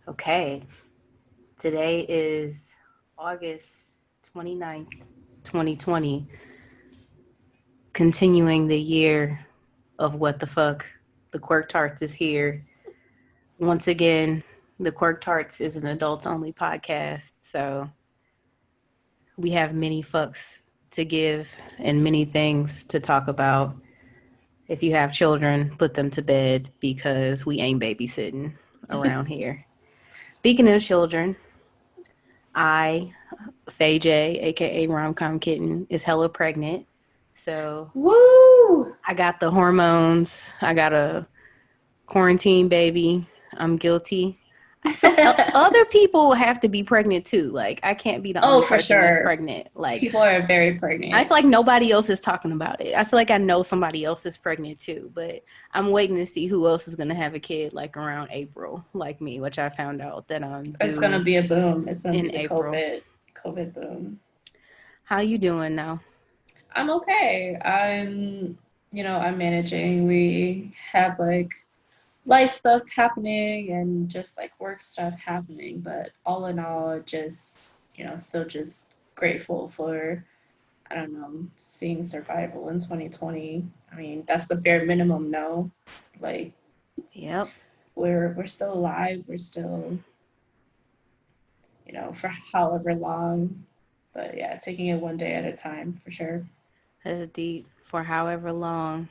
Okay, today is August 29th, 2020, continuing the year of what the fuck. The Quirk Tarts is here. Once again, the Quirk Tarts is an adults only podcast, so we have many fucks to give and many things to talk about. If you have children, put them to bed because we ain't babysitting around here. Speaking of children, I Faye J, aka Romcom Kitten, is hella pregnant. So Woo! I got the hormones. I got a quarantine baby. I'm guilty. Other people have to be pregnant too. Like I can't be the Oh, only for person that's sure. pregnant. Like People are very I pregnant. feel like nobody else is talking about it. I feel like I know somebody else is pregnant too, but I'm waiting to see who else is gonna have a kid like around April, like me, which I found out that I'm It's gonna due be a boom. It's gonna be in the April. COVID boom. How you doing now? I'm okay. I'm managing. We have like life stuff happening and just like work stuff happening, but all in all, still just grateful for, I don't know, seeing survival in 2020. I mean, that's the bare minimum, no? Like Yep. we're still alive. We're still, for however long. But yeah, taking it one day at a time for sure. That's deep for however long.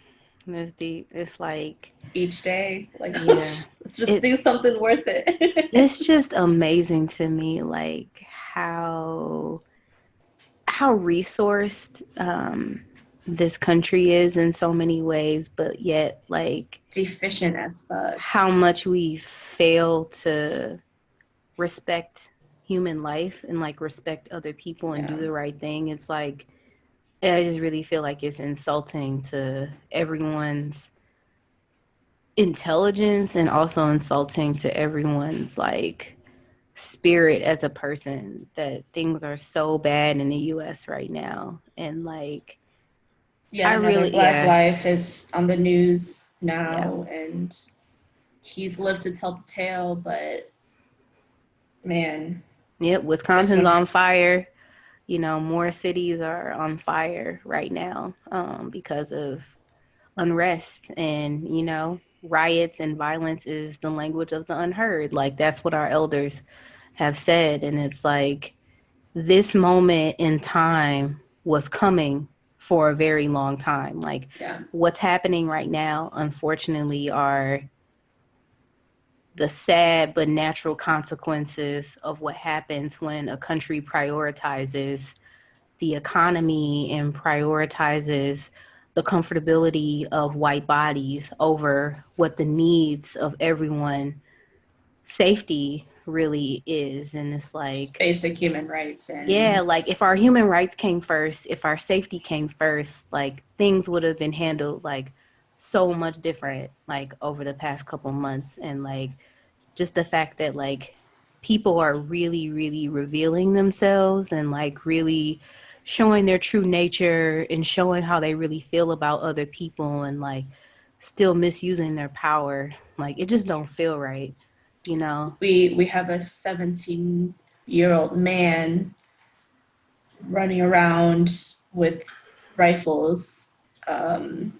That's deep. It's Just like, each day, like yeah. let's just It do something worth it. it's just amazing to me like how resourced this country is in so many ways, but yet like Deficient as fuck. how much we fail to respect human life and like respect other people and do Yeah. the right thing. It's like I just really feel like it's insulting to everyone's intelligence and also insulting to everyone's like spirit as a person that things are so bad in the US right now. And like Yet I another really Black yeah, life is on the news yeah. now, and he's lived to tell the tale. But man, Yep, this Wisconsin's one, on fire. You know, more cities are on fire right now because of unrest and, riots and violence is the language of the unheard. Like that's what our elders have said. And it's like this moment in time was coming for a very long time. Like yeah, what's happening right now, unfortunately, are the sad but natural consequences of what happens when a country prioritizes the economy and prioritizes the comfortability of white bodies over what the needs of everyone safety really is. And it's just like basic human rights yeah, and like if our human rights came first, if our safety came first, like things would have been handled like so much different like over the past couple months. And like just the fact that like people are really really revealing themselves and like really showing their true nature and showing how they really feel about other people and like still misusing their power, like it just don't feel right, you know. we have a 17-year-old man running around with rifles, um,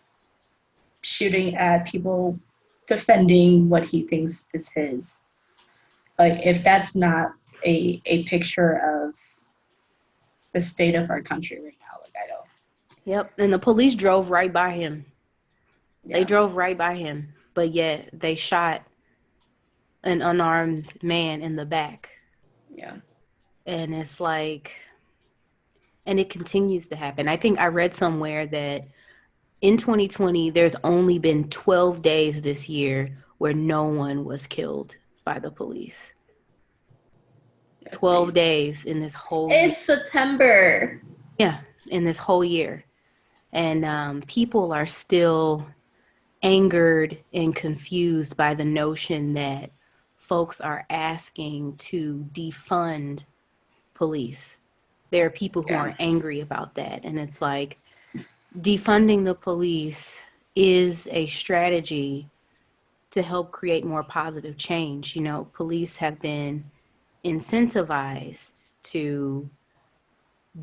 shooting at people, defending what he thinks is his. Like, if that's not a picture of the state of our country right now, like, I don't, Yep, and the police drove right by him. They yeah, drove right by him, but yet they shot an unarmed man in the back. yeah, And it's like, and it continues to happen. I think I read somewhere that in 2020, there's only been 12 days this year where no one was killed by the police. that's 12 deep. days in this whole year. It's September. Yeah, in this whole year. And people are still angered and confused by the notion that folks are asking to defund police. There are people who Yeah, are angry about that. And it's like defunding the police is a strategy to help create more positive change. You know, police have been incentivized to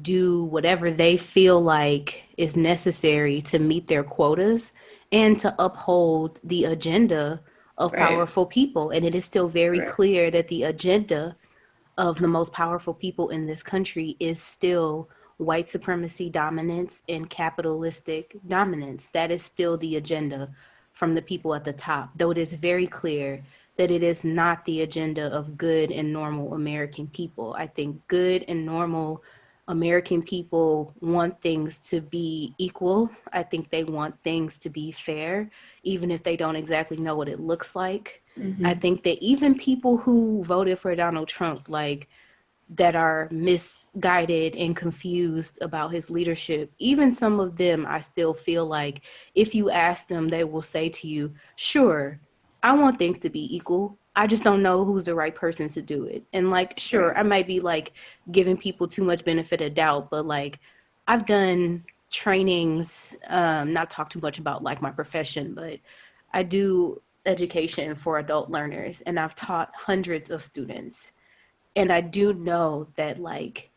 do whatever they feel like is necessary to meet their quotas and to uphold the agenda of Right. powerful people. And it is still very Right. clear that the agenda of the most powerful people in this country is still white supremacy dominance and capitalistic dominance. That is still the agenda from the people at the top, though it is very clear that it is not the agenda of good and normal American people. I think good and normal American people want things to be equal. I think they want things to be fair, even if they don't exactly know what it looks like. I Mm-hmm. think that even people who voted for Donald Trump, like that are misguided and confused about his leadership, even some of them, I still feel like if you ask them, they will say to you, sure, I want things to be equal. I just don't know who's the right person to do it. And like, sure, Right. I might be like giving people too much benefit of doubt, but like I've done trainings, not talk too much about like my profession, but I do education for adult learners and I've taught hundreds of students, and I do know that like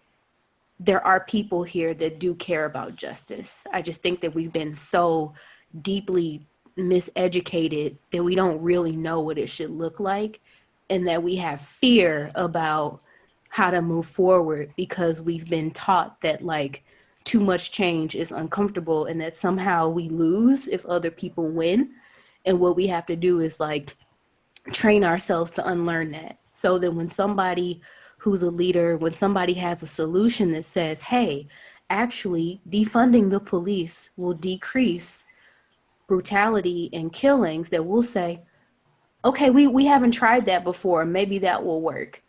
there are people here that do care about justice. I just think that we've been so deeply miseducated that we don't really know what it should look like, and that we have fear about how to move forward because we've been taught that like too much change is uncomfortable and that somehow we lose if other people win. And what we have to do is like train ourselves to unlearn that, so that when somebody who's a leader, when somebody has a solution that says, hey, actually defunding the police will decrease brutality and killings, that we'll say, okay, we haven't tried that before, maybe that will work.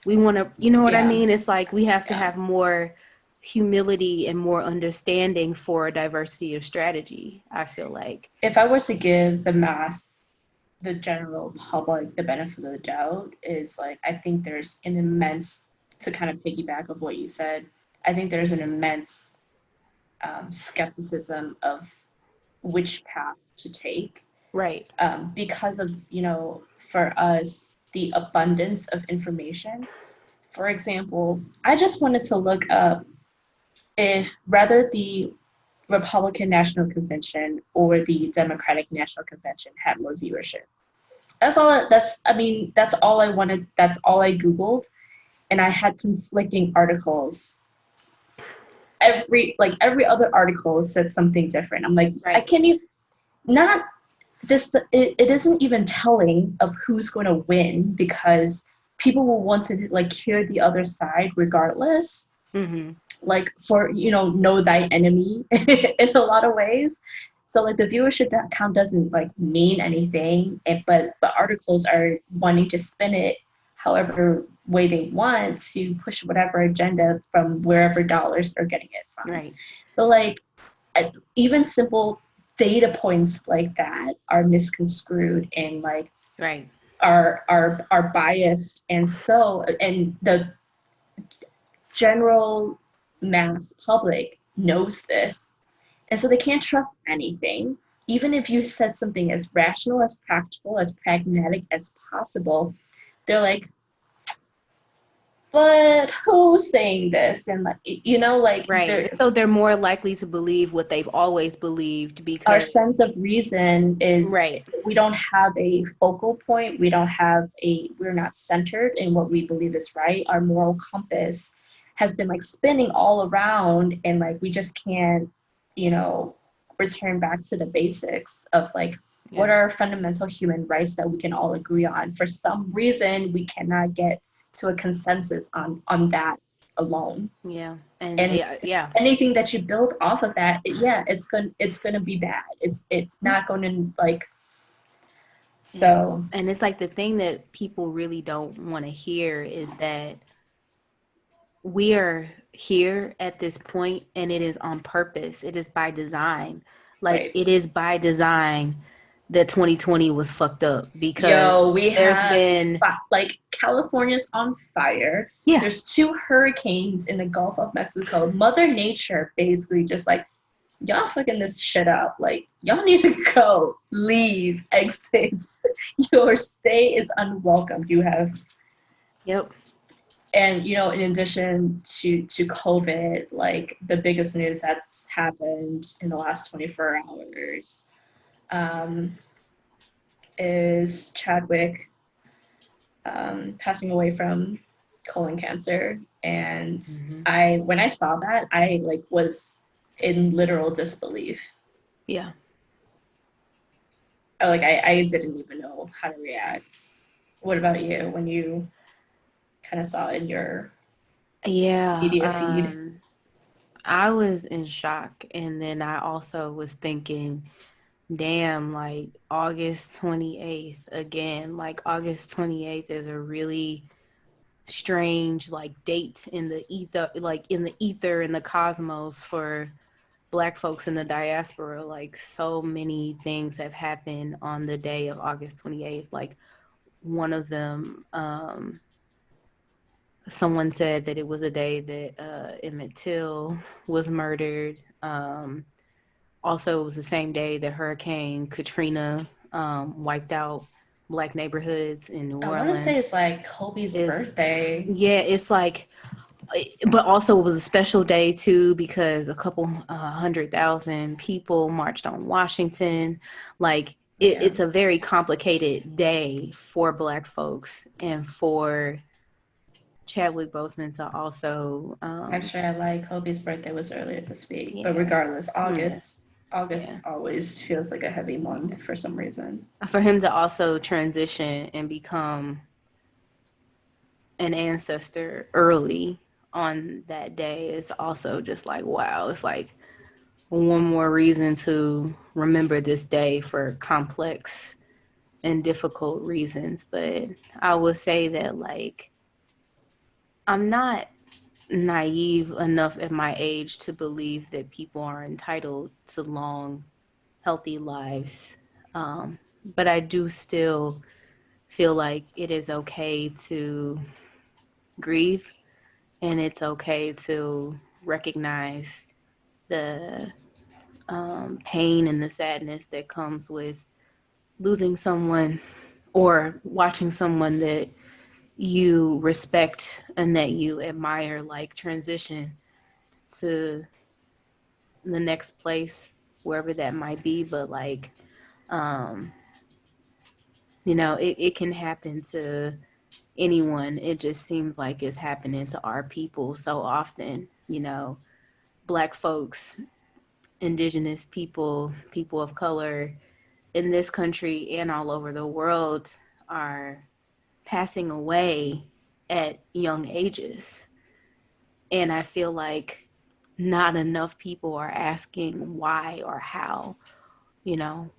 We want to, you know what I Yeah. mean? It's like we have to Yeah. have more humility and more understanding for a diversity of strategy, I feel like. If I was to give the general public, the benefit of the doubt, is like, I think there's an immense, to kind of piggyback of what you said, I think there's an immense skepticism of which path to take, Right. because of, for us, the abundance of information. For example, I just wanted to look up if rather the Republican National Convention or the Democratic National Convention had more viewership. That's all I wanted. That's all I Googled. And I had conflicting articles. Every other article said something different. I'm like, I Right. can't even, not this, it isn't even telling of who's going to win, because people will want to like hear the other side regardless, Mm-hmm. like for know thy enemy in a lot of ways. So like the viewership count doesn't like mean anything, but articles are wanting to spin it however way they want to push whatever agenda from wherever dollars they're getting it from. Right. But like even simple data points like that are misconstrued and like Right. are biased, and the general mass public knows this, and so they can't trust anything. Even if you said something as rational, as practical, as pragmatic as possible, they're like, but who's saying this? And like, like Right. So they're more likely to believe what they've always believed our because, sense of reason is, right. we don't have a focal point. We're not centered in what we believe is right. Our moral compass has been like spinning all around, and like we just can't, you know, return back to the basics of like, what Yeah. are fundamental human rights that we can all agree on. For some reason, we cannot get to a consensus on that alone. Yeah. And And yeah. anything that you build off of that, yeah, it's gonna be bad. It's not going to like, Yeah. so. And it's like the thing that people really don't want to hear is that we are here at this point and it is on purpose. It is by design. Like Right. it is by design that 2020 was fucked up because Yo, we there's have been, like California's on fire. yeah, There's two hurricanes in the Gulf of Mexico. Mother Nature basically just like y'all fucking this shit up. Like, y'all need to go, leave, exit. Your stay is unwelcome. You have, Yep. and you know, in addition to COVID, like the biggest news that's happened in the last 24 hours um, is Chadwick passing away from colon cancer. And Mm-hmm. when I saw that, I like was in literal disbelief. Yeah. I didn't even know how to react. What about you when you kind of saw it in your Yeah. media feed? I was in shock, and then I also was thinking, damn, like August 28th again. Like August 28th is a really strange like date in the ether, like in the ether in the cosmos for Black folks in the diaspora. Like so many things have happened on the day of August 28th. Like one of them, someone said that it was a day that Emmett Till was murdered. Also, it was the same day that Hurricane Katrina wiped out Black neighborhoods in New I want to say Orleans. it's like Kobe's It's birthday. Yeah, it's like, but also it was a special day too because a couple 100,000 people marched on Washington. Like Yeah. it's a very complicated day for Black folks and for Chadwick Boseman to also, Actually, I like Kobe's birthday was earlier this week, but yeah, regardless, yeah, August yeah, always feels like a heavy month for some reason. for him to also transition and become an ancestor early on that day is also just like, wow. It's like one more reason to remember this day for complex and difficult reasons. But I would say that, like, I'm not naive enough at my age to believe that people are entitled to long, healthy lives. But I do still feel like it is okay to grieve, and it's okay to recognize the pain and the sadness that comes with losing someone or watching someone that you respect and that you admire like transition to the next place, wherever that might be. But like, um it can happen to anyone. It just seems like it's happening to our people so often. Black folks, indigenous people, people of color in this country and all over the world are passing away at young ages. And I feel like not enough people are asking why or how. You know,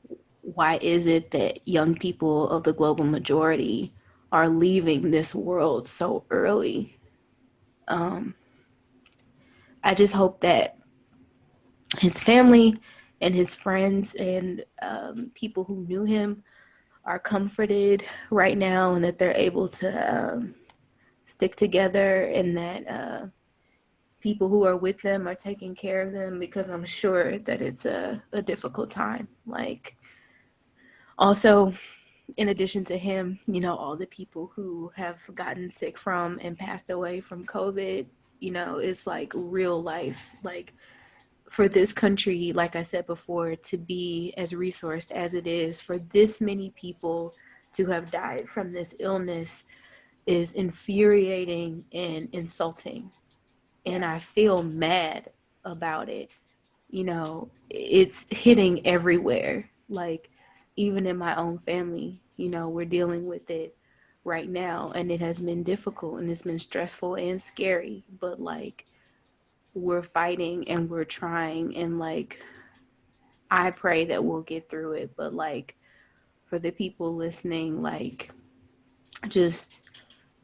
why is it that young people of the global majority are leaving this world so early? Um, I just hope that his family and his friends and people who knew him are comforted right now, and that they're able to stick together, and that people who are with them are taking care of them, because I'm sure that it's a difficult time. Like, also, in addition to him, all the people who have gotten sick from and passed away from COVID, it's like real life. Like, for this country, like I said before, to be as resourced as it is, for this many people to have died from this illness is infuriating and insulting. And Yeah. I feel mad about it. It's hitting everywhere. Like, even in my own family, we're dealing with it right now. And it has been difficult and it's been stressful and scary. But, like, we're fighting and we're trying. And, like, I pray that we'll get through it. But, like, for the people listening, like, just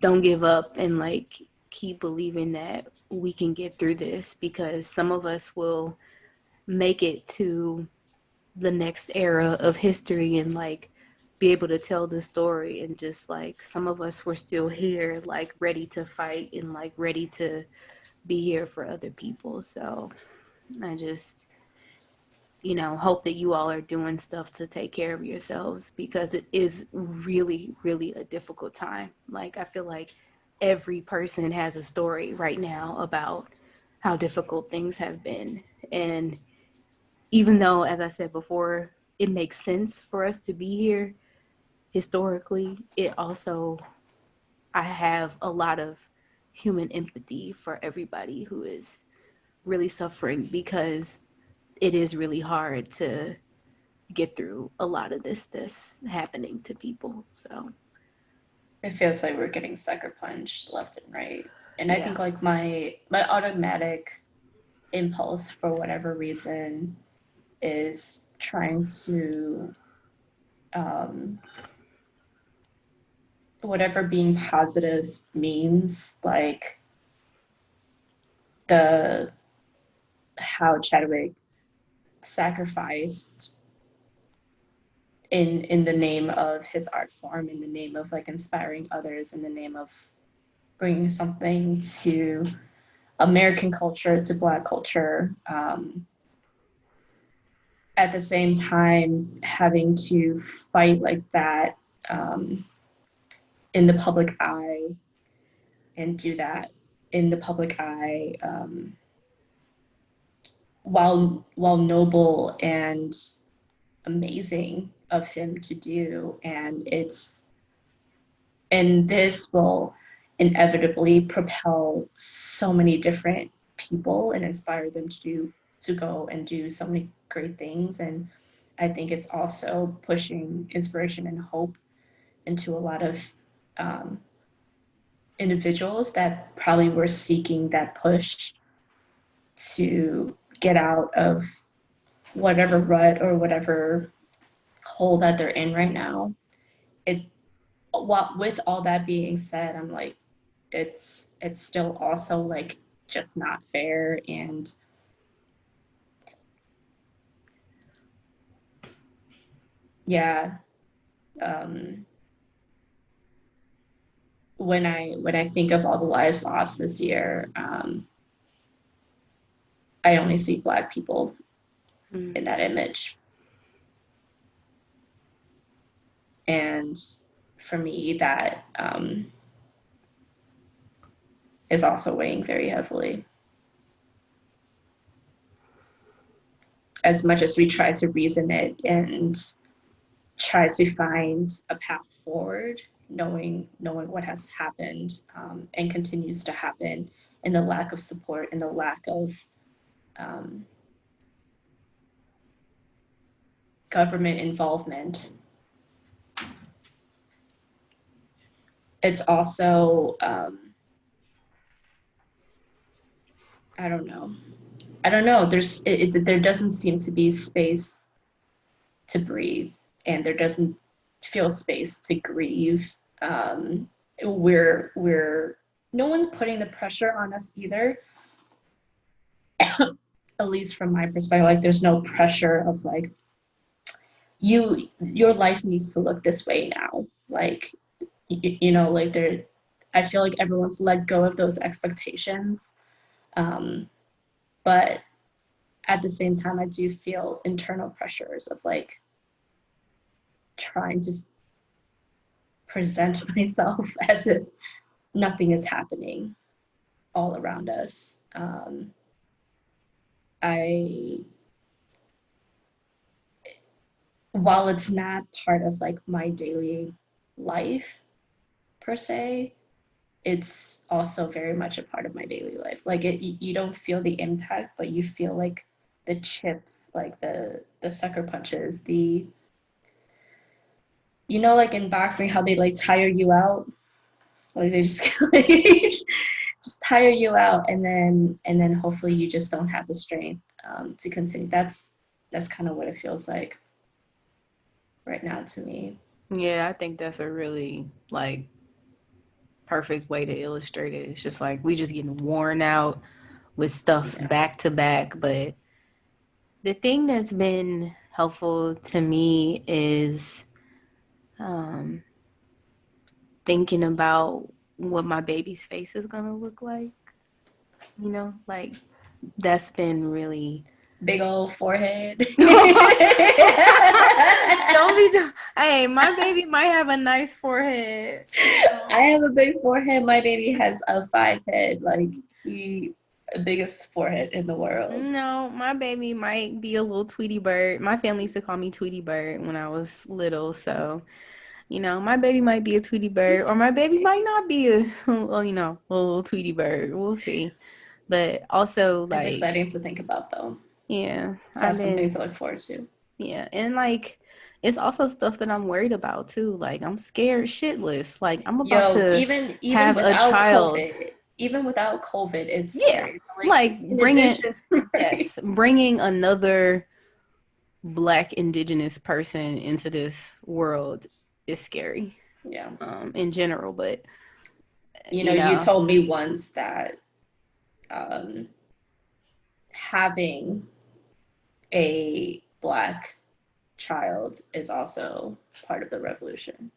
don't give up and, like, keep believing that we can get through this, because some of us will make it to the next era of history and, like, be able to tell the story. And just like some of us were still here, like, ready to fight and, like, ready to be here for other people. So I just hope that you all are doing stuff to take care of yourselves, because it is really, really a difficult time. Like, I feel like every person has a story right now about how difficult things have been. And even though, as I said before, it makes sense for us to be here historically, it also, I have a lot of human empathy for everybody who is really suffering, because it is really hard to get through a lot of this that's happening to people. So It feels like we're getting sucker punched left and right. And I yeah. think like my automatic impulse for whatever reason is trying to um, whatever being positive means, like the how Chadwick sacrificed in the name of his art form, in the name of like inspiring others, in the name of bringing something to American culture, to Black culture. At the same time, having to fight like that um, in the public eye, and do that in the public eye, while noble and amazing of him to do. And this will inevitably propel so many different people and inspire them to go and do so many great things. And I think it's also pushing inspiration and hope into a lot of um, individuals that probably were seeking that push to get out of whatever rut or whatever hole that they're in right now. It With all that being said, I'm like, it's still also like just not fair. And yeah, um, when I think of all the lives lost this year, I only see Black people Mm. in that image. And for me, that is also weighing very heavily. As much as we try to reason it and try to find a path forward, knowing what has happened and continues to happen, and the lack of support and the lack of um, government involvement. It's also I don't know. I don't know. There doesn't seem to be space to breathe, and there doesn't feel space to grieve. Um, we're no one's putting the pressure on us either. At least from my perspective, like there's no pressure of like your life needs to look this way now. Like like there, I feel like everyone's let go of those expectations. Um, but at the same time, I do feel internal pressures of like trying to present myself as if nothing is happening all around us. I While it's not part of like my daily life per se, it's also very much a part of my daily life. Like you don't feel the impact, but you feel like the chips, like the sucker punches, like in boxing, how they like tire you out, like they just like, just tire you out, and then hopefully you just don't have the strength to continue. That's kind of what it feels like right now to me. Yeah, I think that's a really like perfect way to illustrate it. It's just like we just getting worn out with stuff Yeah. back to back. But the thing that's been helpful to me is um, thinking about what my baby's face is gonna look like. Like that's been really big old forehead. Don't be. Hey, my baby might have a nice forehead. I have a big forehead. My baby has a 5 head. Like he, the biggest forehead in the world. No, my baby might be a little Tweety Bird. My family used to call me Tweety Bird when I was little, so my baby might be a Tweety Bird, or my baby might not be a, well, a little Tweety Bird. We'll see. But also, It's like, exciting to think about, though. yeah, To I've have something been, to look forward to. yeah, and like, it's also stuff that I'm worried about too. Like, I'm scared shitless. Like, I'm about Yo, to even have a without child. COVID, it's Yeah, scary. Like like in addition, right? bringing another Black Indigenous person into this world is scary, Yeah. in general. But You know, you you know, told me once that um, having a black child is also part of the revolution.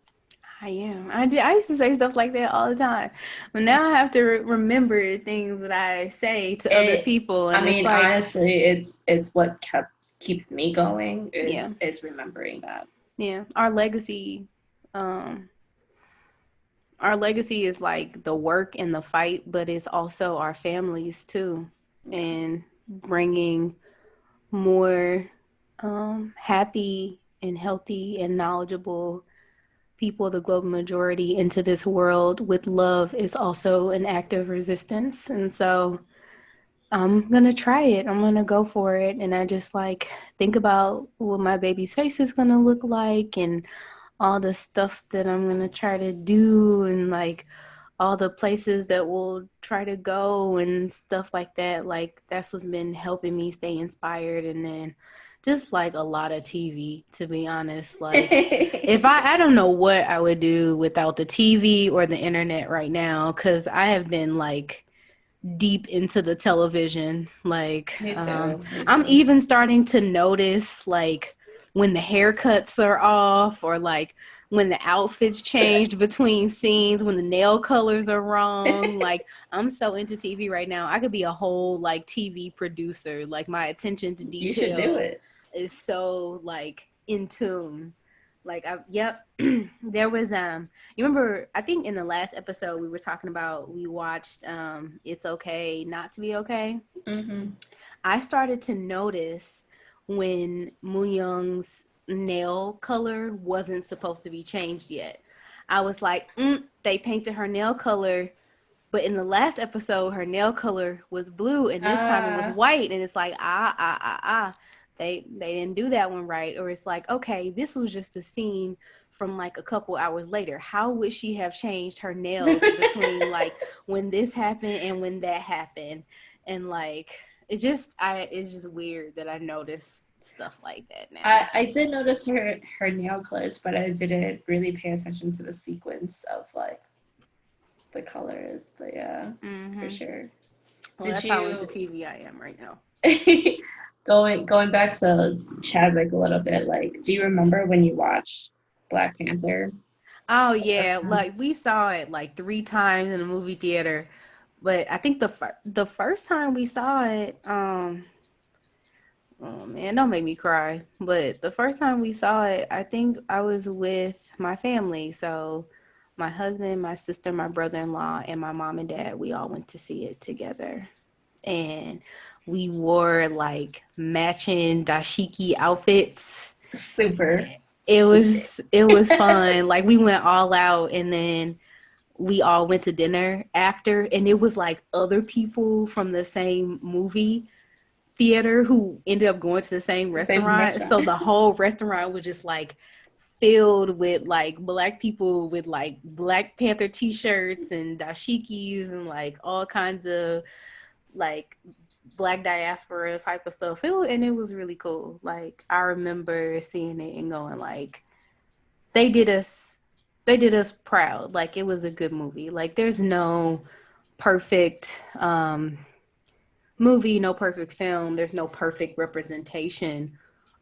I am. I used to say stuff like that all the time, but now I have to remember things that I say to other It, people, I and it's mean, like, honestly, it's what keeps me going yeah, is remembering that. yeah. Um, our legacy is like the work and the fight, but it's also our families too, Yeah. and bringing more happy and healthy and knowledgeable people, the global majority, into this world with love is also an act of resistance. And so I'm gonna try it. I'm gonna go for it. And I just like think about what my baby's face is gonna look like and all the stuff that I'm gonna try to do and like all the places that we'll try to go and stuff like that. Like that's what's been helping me stay inspired. And then just like a lot of TV, to be honest. Like if I don't know what I would do without the TV or the internet right now, because I have been like deep into the television. Like, Me too. Me I'm too. even starting to notice like when the haircuts are off or like when the outfits changed between scenes, when the nail colors are wrong. Like, I'm so into TV right now. I could be a whole like TV producer. Like, my attention to You should do detail it. is so like in tune. Like, yep. There was you remember, I think in the last episode we were talking about, we watched It's Okay Not to Be Okay. Hmm. I started to notice when Young's nail color wasn't supposed to be changed yet. I was like, they painted her nail color, but in the last episode, her nail color was blue, and this time it was Ah. white. And it's like, they didn't do that one right. Or it's like, okay, this was just a scene from like a couple hours later. How would she have changed her nails between like when this happened and when that happened? And like, it's just weird that I noticed stuff like that now. I did notice her nail colors, but I didn't really pay attention to the sequence of like the colors. But yeah, for Mm-hmm. sure. Well, Did that's how into you TV I am right now. going back to Chadwick a little bit? Like, do you remember when you watched Black Panther Oh the first yeah, time? like we saw it like 3 times in the movie theater, but I think the first time we saw it, oh man, don't make me cry. But the first time we saw it, I think I was with my family, so my husband, my sister, my brother-in-law, and my mom and dad. We all went to see it together, and we wore like matching dashiki outfits. Super. It was fun. Like we went all out, and then we all went to dinner after, and it was like other people from the same movie theater who ended up going to the same Same restaurant. restaurant. So the whole restaurant was just like filled with like Black people with like Black Panther t-shirts and dashikis and like all kinds of like Black diaspora type of stuff. And it was really cool. Like I remember seeing it and going like, they did us they did us proud. Like it was a good movie. Like there's no perfect movie, no perfect film. There's no perfect representation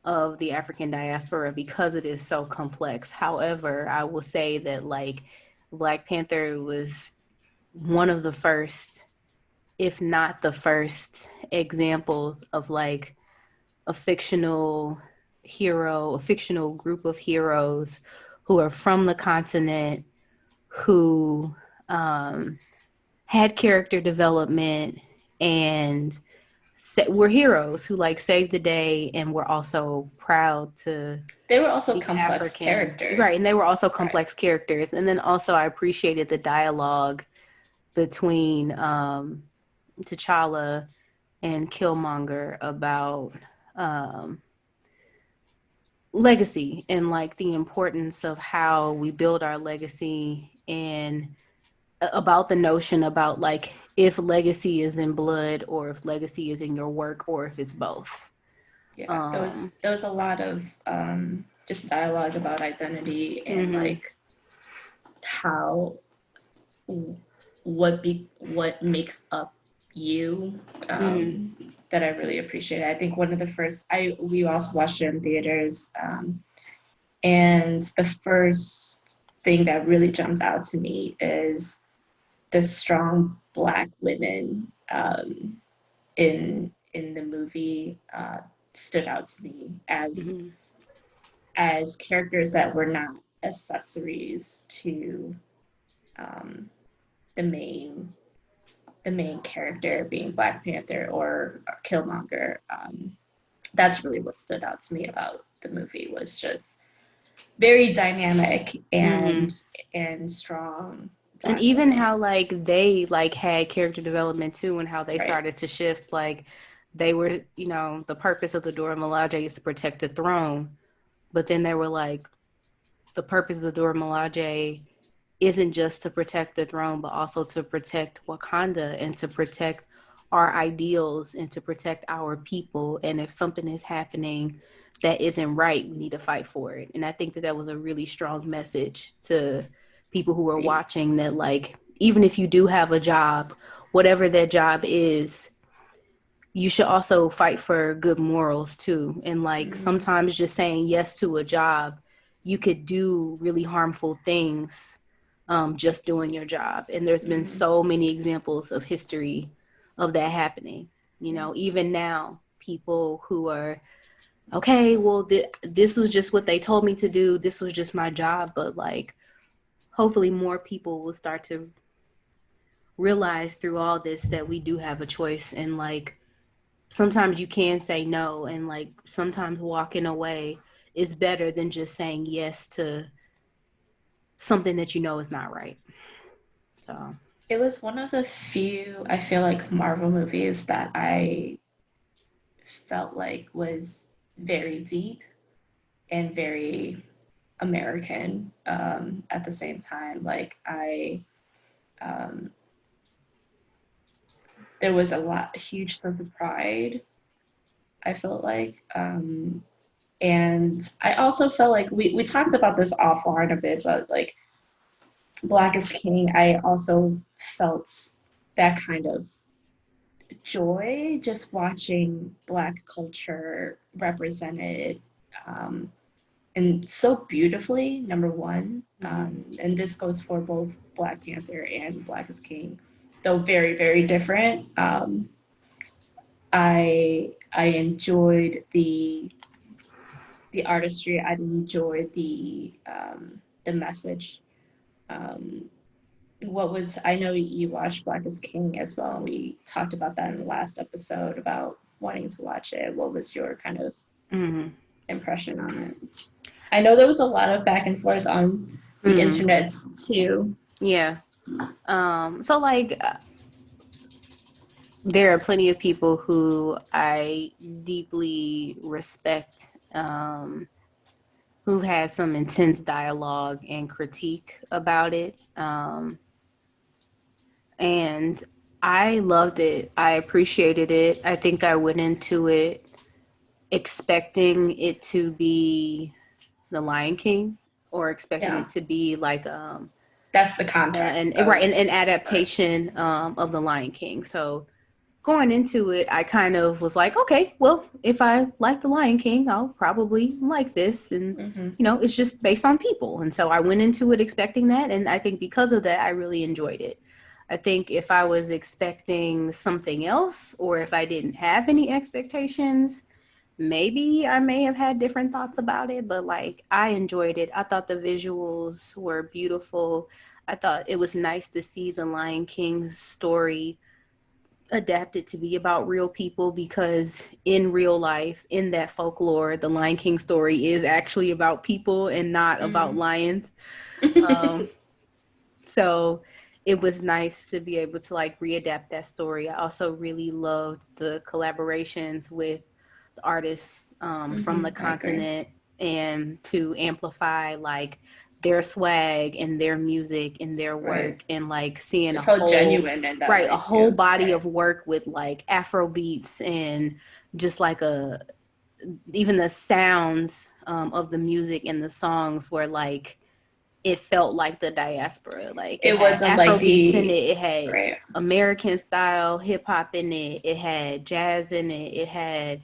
of the African diaspora because it is so complex. However, I will say that like Black Panther was one of the first, if not the first, examples of like a fictional hero, a fictional group of heroes who are from the continent, who had character development and were heroes who like saved the day and were also proud to They were also be complex African. Right. And characters. they were also Right. complex characters. And then also I appreciated the dialogue between T'Challa and Killmonger about um, legacy and like the importance of how we build our legacy and about the notion about like if legacy is in blood or if legacy is in your work or if it's both. Yeah, Um, there was a lot of just dialogue about identity and mm-hmm, like how what makes up you, mm-hmm, that I really appreciate. I think one of the first I we also watched it in theaters, and the first thing that really jumps out to me is the strong Black women, in the movie, stood out to me mm-hmm, as characters that were not accessories to, um, the main the main character being Black Panther or Killmonger. That's really what stood out to me about the movie, was just very dynamic mm-hmm. and strong And Black even women. how like they like had character development too and how they Right. started to shift like they were, you know, the purpose of the Dora Milaje is to protect the throne, but then they were like the purpose of the Dora Milaje isn't just to protect the throne, but also to protect Wakanda and to protect our ideals and to protect our people. And if something is happening that isn't right, we need to fight for it. And I think that that was a really strong message to people who are watching that, like, even if you do have a job, whatever that job is, you should also fight for good morals too. And like Mm, sometimes just saying yes to a job, you could do really harmful things just doing your job. And there's been mm, so many examples of history of that happening. You yeah. know, even now, people who are, okay, well, this was just what they told me to do. This was just my job. But like, hopefully, more people will start to realize through all this that we do have a choice and like sometimes you can say no and like sometimes walking away is better than just saying yes to something that you know is not right. So It was one of the few, I feel like, Marvel movies that I felt like was very deep and very American, at the same time. Like um, there was a huge sense of pride, I felt like. And I also felt like we talked about this offline a bit, but like Black is King, I also felt that kind of joy just watching Black culture represented, um, and so beautifully, number one. mm-hmm. And this goes for both Black Panther and Black is King, though very, very different. I enjoyed the artistry. I enjoyed the message. Um, what was I know you watched Black is King as well, and we talked about that in the last episode about wanting to watch it. What was your kind of Mm-hmm. impression on it? I know there was a lot of back and forth on the Mm-hmm. internet too. Yeah. So like there are plenty of people who I deeply respect who've had some intense dialogue and critique about it. And I loved it. I appreciated it. I think I went into it expecting it to be The Lion King or expecting Yeah, it to be like that's the context an of adaptation of The Lion King. So going into it, I kind of was like, okay, well, if I like The Lion King, I'll probably like this. And, hmm you know, it's just based on people. And so I went into it expecting that. And I think because of that, I really enjoyed it. I think if I was expecting something else or if I didn't have any expectations, maybe I may have had different thoughts about it, but like I enjoyed it. I thought the visuals were beautiful. I thought it was nice to see the Lion King's story adapted to be about real people, because in real life, in that folklore, the Lion King story is actually about people and not about Mm. lions. Um, so it was nice to be able to like readapt that story. I also really loved the collaborations with the artists from the I agree. continent, and to amplify like their swag and their music and their Right. work, and like seeing It a felt whole, genuine in that right, a way whole too. body Right. of work with like Afro beats, and just like a, even the sounds of the music and the songs were like, it felt like the diaspora. Like it It had wasn't Afro like beats in it, the it had right. American style hip hop in it, it had jazz in it, it had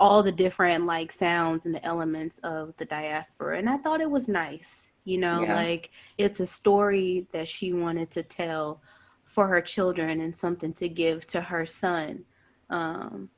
all the different like sounds and the elements of the diaspora. And I thought it was nice, you know, Yeah. like it's a story that she wanted to tell for her children, and something to give to her son. Um,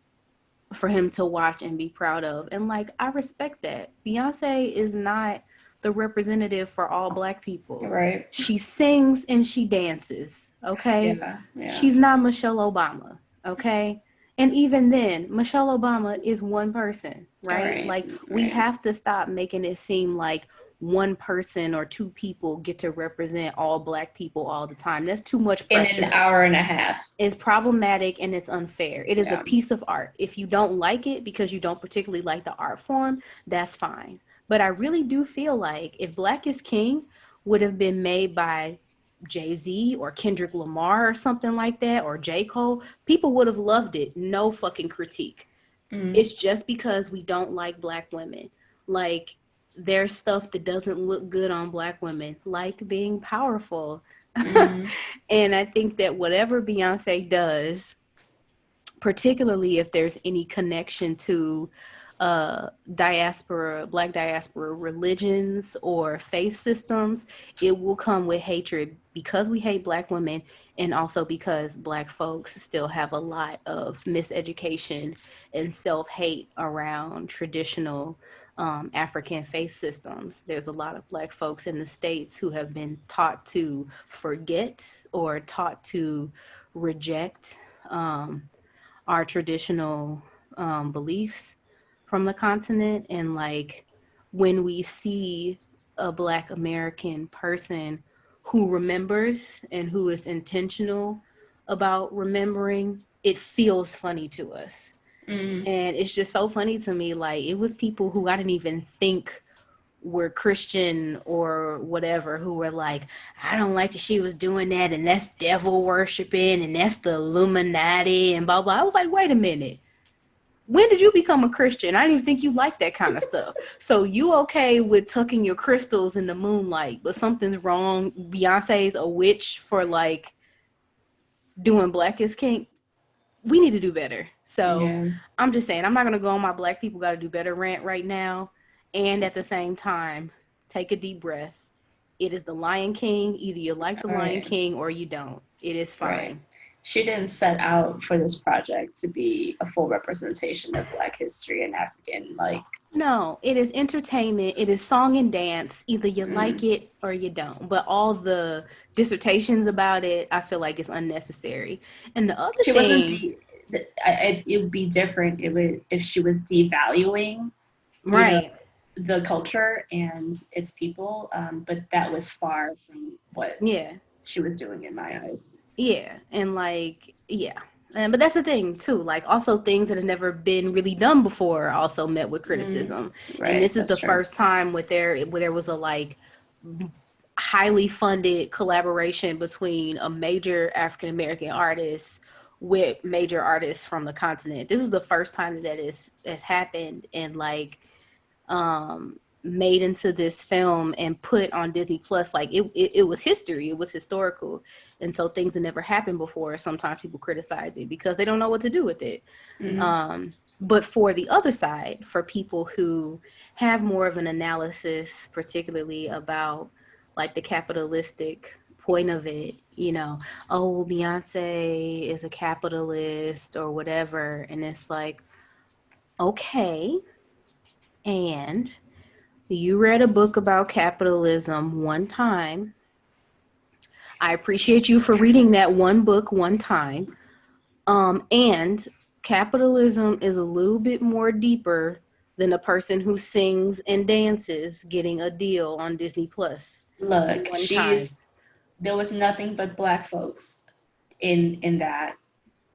for him to watch and be proud of. And like I respect that. Beyonce is not the representative for all black people. Right. She sings and she dances, okay? Yeah. Yeah. She's not Michelle Obama, okay? And even then, Michelle Obama is one person, All right? right. Like we Right. have to stop making it seem like one person or two people get to represent all black people all the time. That's too much In an pressure. hour and a half. Is problematic and it's unfair. It is a Yeah. piece of art. If you don't like it because you don't particularly like the art form, that's fine. But I really do feel like if Black is King would have been made by Jay-Z or Kendrick Lamar or something like that, or J. Cole, people would have loved it. No fucking critique. Mm. It's just because we don't like black women. Like there's stuff that doesn't look good on black women, like being powerful. Mm. And I think that whatever Beyonce does, particularly if there's any connection to diaspora, black diaspora religions or faith systems, it will come with hatred, because we hate black women, and also because black folks still have a lot of miseducation and self-hate around traditional African faith systems. There's a lot of black folks in the States who have been taught to forget or taught to reject um, our traditional beliefs from the continent. And like when we see a black American person who remembers and who is intentional about remembering, it feels funny to us. Mm. And it's just so funny to me, like it was people who I didn't even think were Christian or whatever who were like, I don't like that she was doing that, and that's devil worshiping, and that's the Illuminati and blah blah. I was like, wait a minute. When did you become a Christian? I didn't even think you liked that kind of stuff. So you okay with tucking your crystals in the moonlight, but something's wrong. Beyonce's a witch for like doing Black is King. We need to do better. So Yeah. I'm just saying, I'm not gonna go on my black people gotta do better rant right now. And at the same time, take a deep breath. It is the Lion King. Either you like the All Lion right. King or you don't. It is Right. fine. She didn't set out for this project to be a full representation of Black history and African like. No, it is entertainment. It is song and dance. Either you like Mm. it or you don't. But all the dissertations about it, I feel like it's unnecessary. And the other She wasn't. thing, It would be different. It would if she was devaluing, you know, right? the culture and its people. But that was far from what Yeah, she was doing in my eyes. yeah, and like yeah, but that's the thing too. Like also things that have never been really done before also met with Mm. criticism, and Right. this is the That's true. first time where there was a like highly funded collaboration between a major African American artist with major artists from the continent. This is the first time that has happened, and like made into this film and put on Disney Plus. Like it was history, it was historical. And so things that never happened before, sometimes people criticize it because they don't know what to do with it. Mm. But for the other side, for people who have more of an analysis, particularly about like the capitalistic point of it, you know, oh, Beyonce is a capitalist or whatever. And it's like, Okay. And you read a book about capitalism one time. I appreciate you for reading that one book one time. And capitalism is a little bit more deeper than a person who sings and dances getting a deal on Disney Plus Look, one time. there was nothing but black folks in that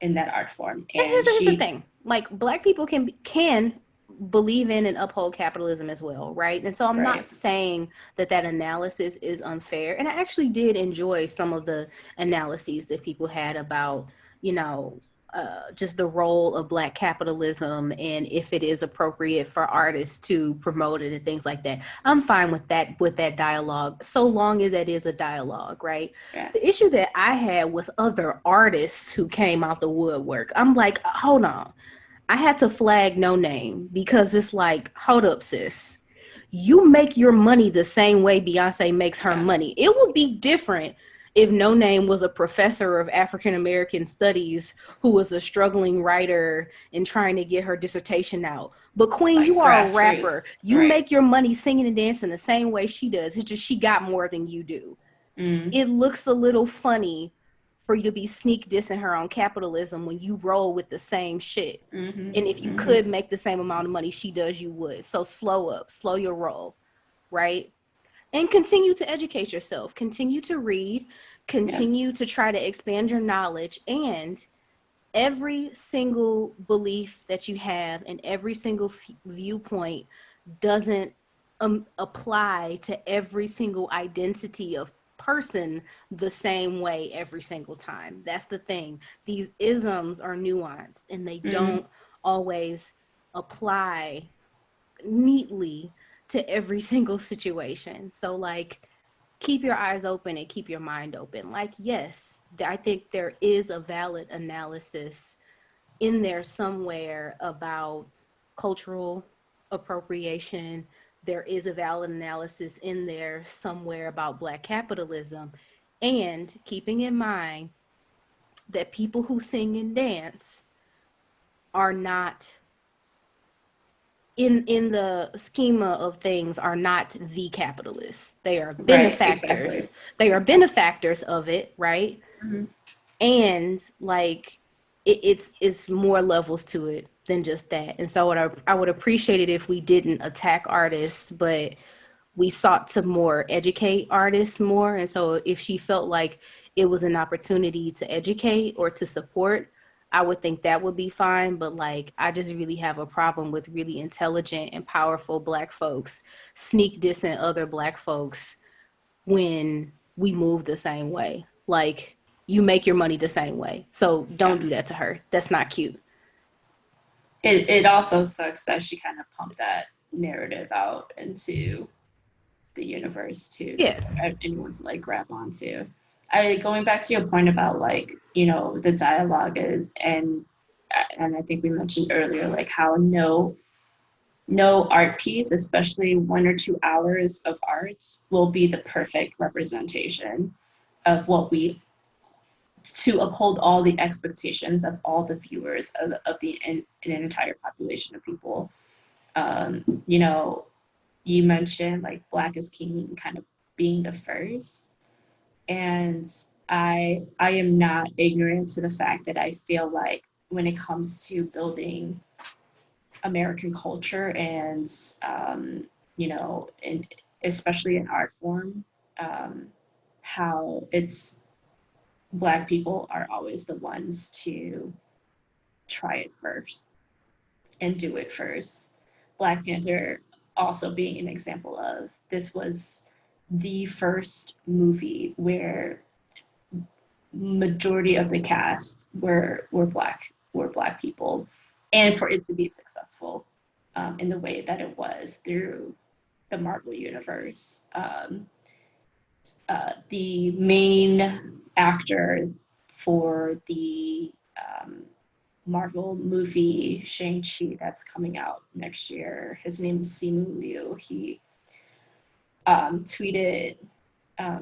art form, And and here's the she thing: like black people can believe in and uphold capitalism as well, right? And so I'm not right, saying that analysis is unfair. And I actually did enjoy some of the analyses that people had about, you know, just the role of black capitalism and if it is appropriate for artists to promote it and things like that. I'm fine with that dialogue so long as it is a dialogue, right? yeah, The issue that I had was other artists who came out the woodwork. I'm like, hold on. I had to flag No Name because it's like, hold up, sis. You make your money the same way Beyonce makes her yeah, money. It would be different if No Name was a professor of African American studies who was a struggling writer and trying to get her dissertation out. But Queen, like you are a rapper. grassroots, You right, make your money singing and dancing the same way she does. It's just she got more than you do. mm, It looks a little funny for you to be sneak dissing her on capitalism when you roll with the same shit. mm-hmm, And if you mm-hmm, could make the same amount of money she does, you would. So slow up, slow your roll, right? And continue to educate yourself, continue to read, yeah, continue to try to expand your knowledge. And every single belief that you have and every single viewpoint doesn't apply to every single identity of person the same way every single time. That's the thing. These isms are nuanced and they mm, don't always apply neatly to every single situation. So, like, keep your eyes open and keep your mind open. Like, yes, I think there is a valid analysis in there somewhere about cultural appropriation. There is a valid analysis in there somewhere about black capitalism. And keeping in mind that people who sing and dance are not in the schema of things are not the capitalists. They are right, exactly, benefactors. They are exactly, benefactors of it, right? mm-hmm, And like it's more levels to it than just that. And so I would appreciate it if we didn't attack artists, but we sought to more educate artists more. And so if she felt like it was an opportunity to educate or to support, I would think that would be fine. But like, I just really have a problem with really intelligent and powerful black folks sneak dissing other black folks when we move the same way. Like, you make your money the same way. So yeah. don't do that to her. That's not cute. It also sucks that she kind of pumped that narrative out into the universe too for Yeah. anyone to like grab onto. I going back to your point about like the dialogue is, and I think we mentioned earlier like how no art piece, especially 1 or 2 hours of art, will be the perfect representation of what we to uphold all the expectations of all the viewers of an entire population of people. You know, you mentioned like Black is King kind of being the first, and I am not ignorant to the fact that I feel like when it comes to building American culture and and especially in art form, um, how it's Black people are always the ones to try it first and do it first. Black Panther also being an example of this was the first movie where majority of the cast were black people, and for it to be successful in the way that it was through the Marvel universe. The main actor for the Marvel movie Shang-Chi that's coming out next year. His name is Simu Liu. He tweeted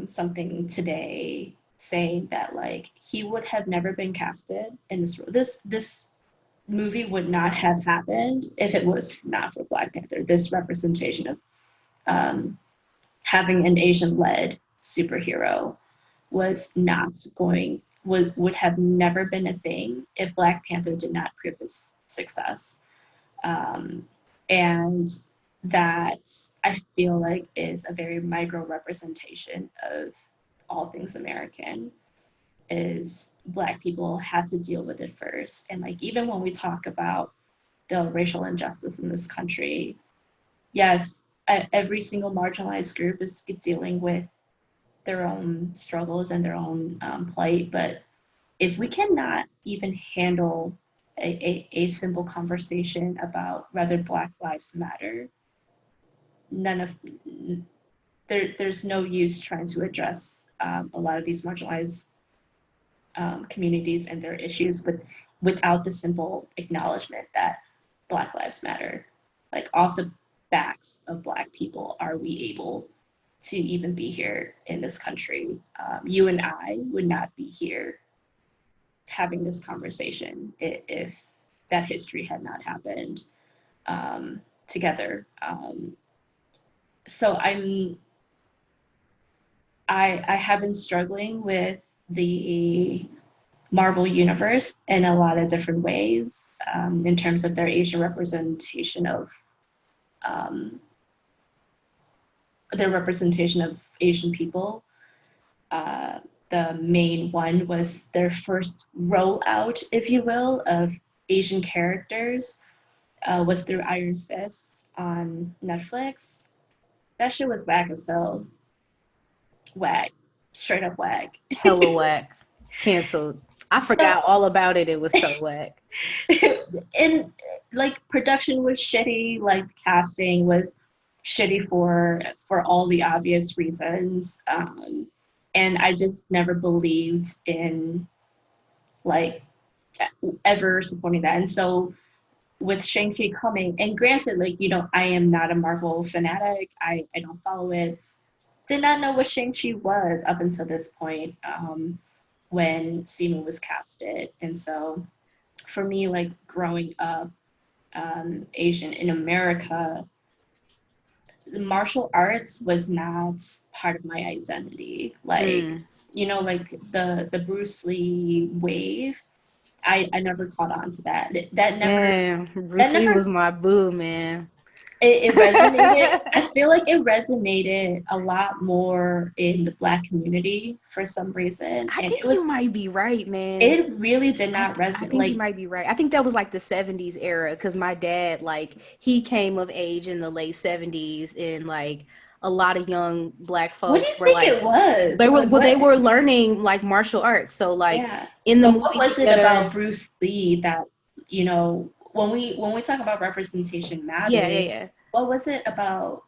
something today saying that like he would have never been casted in this role. This movie would not have happened if it was not for Black Panther. This representation of um, having an Asian-led superhero was not going would have never been a thing if Black Panther did not prove its success. Um, and that I feel like is a very micro representation of all things American is Black people had to deal with it first. And like even when we talk about the racial injustice in this country, yes, every single marginalized group is dealing with their own struggles and their own plight. But if we cannot even handle a simple conversation about whether Black Lives Matter, none of there's no use trying to address a lot of these marginalized communities and their issues without the simple acknowledgement that Black Lives Matter. Like off the backs of Black people, are we able to even be here in this country? You and I would not be here having this conversation if that history had not happened together. So I have been struggling with the Marvel universe in a lot of different ways in terms of their Asian representation of um, Asian people. Uh, the main one was their first rollout, if you will, of Asian characters was through Iron Fist on Netflix. That shit was whack as hell. Whack. Straight up whack. Hella whack. Canceled. I So, forgot all about it. It was so whack. and like production was shitty, like casting was shitty for all the obvious reasons. And I just never believed in like ever supporting that. And so with Shang-Chi coming, and granted, like, you know, I am not a Marvel fanatic. I don't follow it. Did not know what Shang-Chi was up until this point when Simu was casted. And so for me, like growing up Asian in America, martial arts was not part of my identity. Like, Mm. you know, like the Bruce Lee wave, I never caught on to that. Man, That Bruce Lee never was my boo, man. it resonated. I I feel like it resonated a lot more in the Black community for some reason, and think you might be right, man. it really did not I resonate. think you Like, might be right. I think that was like the 70s era because my dad, like, he came of age in the late 70s and like a lot of young black what do you folks were think it like was? Like, they what? were learning like martial arts. So like Yeah, in the but what movie was it about theaters, Bruce Lee that you know when we talk about representation yeah, yeah, matters? yeah. What was it about?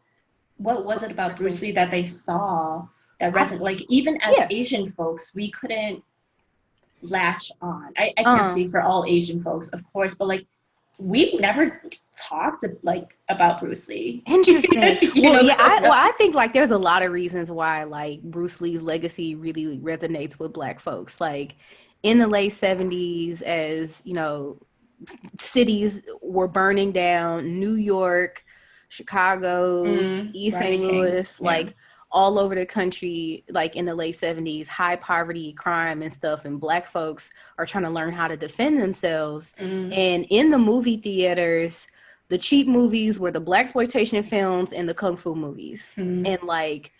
What was it about Bruce Representation. Lee that they saw that I, resonated? Like even as yeah. Asian folks, we couldn't latch on. I can't Uh, speak for all Asian folks, of course, but like we've never talked like about Bruce Lee. Interesting. You Well, know, yeah, growing up. I think like there's a lot of reasons why like Bruce Lee's legacy really resonates with black folks. Like in the late 70s as, you know, cities were burning down, New York, Chicago, East Rodney St. King. Louis, Yeah. like all over the country, like in the late 70s, high poverty, crime and stuff, and black folks are trying to learn how to defend themselves. Mm, And in the movie theaters, the cheap movies were the black exploitation films and the kung fu movies. mm, And like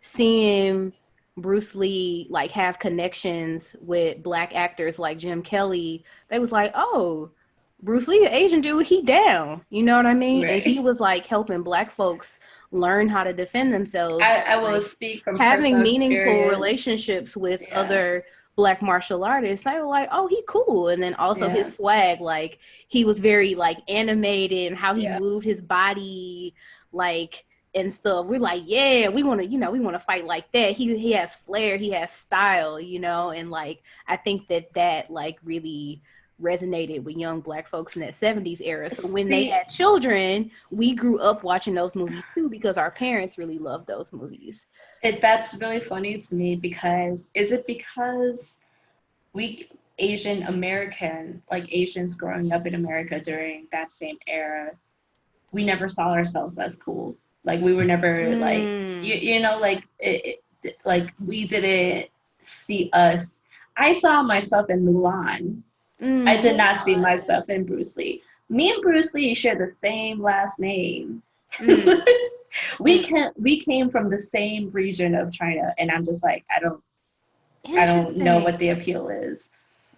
seeing Bruce Lee like have connections with black actors like Jim Kelly, they was like, oh, Bruce Lee, Asian dude, he down. You know what I mean? And he right. was like helping black folks learn how to defend themselves, I will like speak from having personal meaningful experience. relationships with Yeah. other black martial artists. They were like, oh, he cool. And then also Yeah. his swag, like he was very like animated and how he Yeah. moved his body, like and stuff. We're like, yeah, we want to, you know, we want to fight like that. He has flair, he has style, you know, and like I think that like really resonated with young black folks in that 70s era. So when they See, had children, we grew up watching those movies too because our parents really loved those movies. that's really funny to me because is it because we Asian American, like Asians growing up in America during that same era, we never saw ourselves as cool. Like we were never like you know like like we didn't see us. I saw myself in Mulan. I did not see myself in Bruce Lee. Me and Bruce Lee share the same last name. Mm. We came from the same region of China, and I'm just like I don't know what Interesting. the appeal is.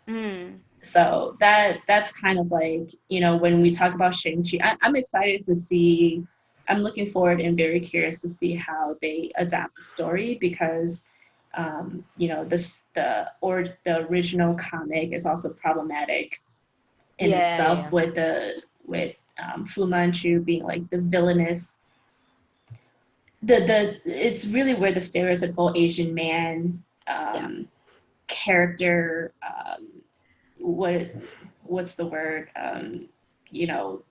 Mm. So that's kind of like, you know, when we talk about Shang-Chi, I'm excited to see, I'm looking forward and very curious to see how they adapt the story because, you know, the original comic is also problematic in itself Yeah. with Fu Manchu being like the villainous, it's really where the stereotypical Asian man Yeah. character what what's the word you know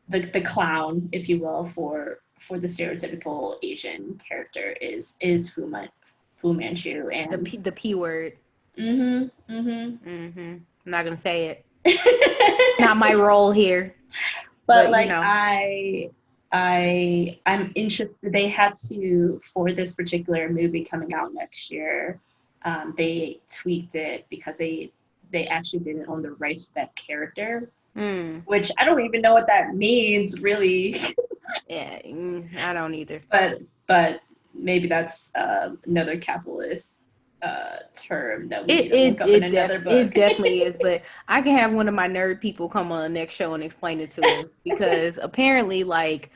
the clown if you will for the stereotypical Asian character is Fu Manchu and The P word. mhm mhm I'm not gonna say it. It's not my role here, but but like I'm interested they had to for this particular movie coming out next year they tweaked it because they actually didn't own the rights to that character Mm. which I don't even know what that means really. Yeah, I don't either. but maybe that's another capitalist term that we need It to look it up in it another def book. it definitely is, but I can have one of my nerd people come on the next show and explain it to us because apparently, like,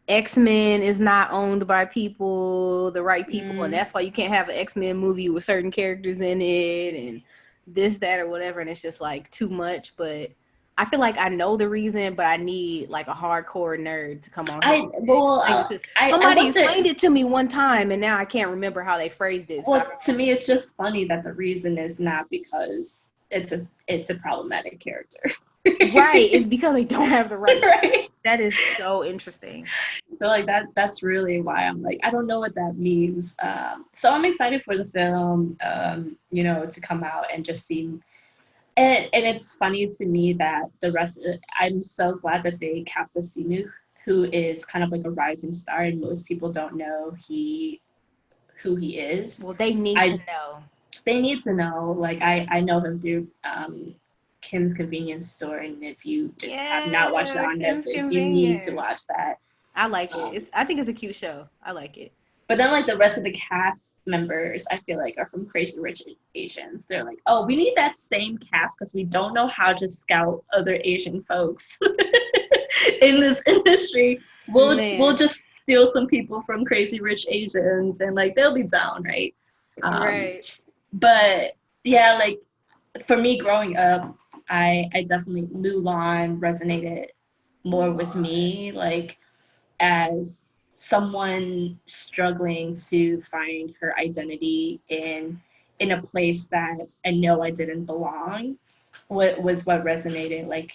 X-Men is not owned by people, the right people, and Mm, that's why you can't have an X-Men movie with certain characters in it and this, that, or whatever, and it's just like too much. But I feel like I know the reason, but I need like a hardcore nerd to come on here I well explain it because I somebody wonder. explained it to me one time and now I can't remember how they phrased it. So Well, to me, it's just funny that the reason is not because it's a problematic character. right, it's because they don't have the rights. Right. That is so interesting. So like that's really why I'm like I don't know what that means. So I'm excited for the film, you know, to come out and just see. And it's funny to me that the rest. I'm so glad that they cast a Simu, who is kind of like a rising star, and most people don't know who he is. Well, they need to I know. They need to know. Like I know him through Kim's Convenience Store, and if you have not watched that Yeah, on Kim's Netflix, you need to Convenience. watch that. I like it. Um, I think it's a cute show. I like it. But then, like the rest of the cast members, I feel like are from Crazy Rich Asians. They're like, oh, we need that same cast because we don't know how to scout other Asian folks in this industry. We'll Man, just steal some people from Crazy Rich Asians and like they'll be down, right? Um, right. but yeah, like for me growing up, I definitely Mulan resonated more with me. Like as someone struggling to find her identity in a place that I know I didn't belong was what resonated like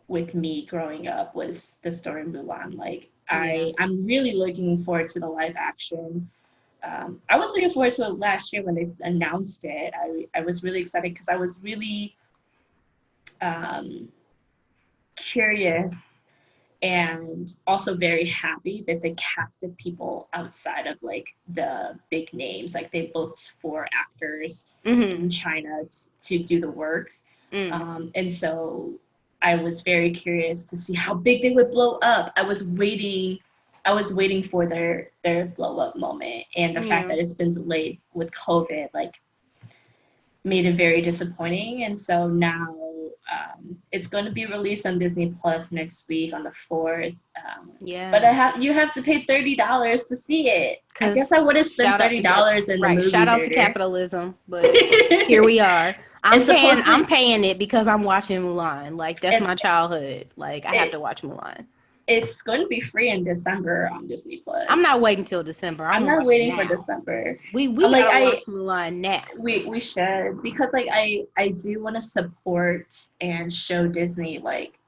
with me growing up was the story Mulan. Like Yeah. I'm really looking forward to the live action. I was looking forward to it last year when they announced it. I was really excited because I was really um, curious and also very happy that they casted people outside of like the big names. Like they looked for actors in Mm-hmm. China to do the work. Mm. And so I was very curious to see how big they would blow up. I was waiting for their blow up moment. And the fact Yeah. that it's been delayed with COVID, like made it very disappointing. And so now it's going to be released on Disney Plus next week on the 4th. But Yeah. you have to pay $30 to see it. I guess Cause I would have spent shout out, yeah, $30 in the right. movie Shout out to theater. capitalism, but here we are. It's supposed I'm to paying it because I'm watching Mulan. Like that's it, my childhood. Like I have it to watch Mulan. it's going to be free in December on Disney I'm Plus. not waiting till December. I'm I'm gonna not watch it waiting for now. December. We Like gotta watch Mulan now. we should because like I do want to support and show Disney like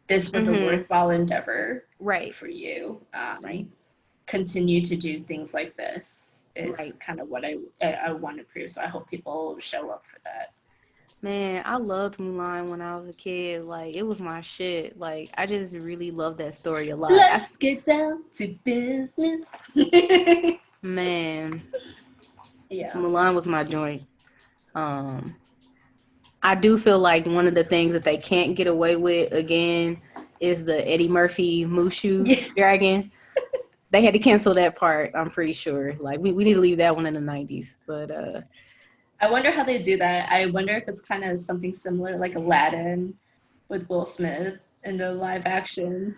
this was a Mm-hmm. worthwhile endeavor Right. for you. Right. Continue to do things like this is Right. kind of what I want to prove. So I hope people show up for that. Man, I loved Mulan when I was a kid. Like, it was my shit. Like, I just really love that story a lot. Let's get down to business. Man, Yeah. Mulan was my joint. Um, I do feel like one of the things that they can't get away with again is the Eddie Murphy Mushu Yeah. dragon. They had to cancel that part, I'm pretty sure. Like we need to leave that one in the 90s. But I wonder how they do that. I wonder if it's kind of something similar like Aladdin with Will Smith in the live action.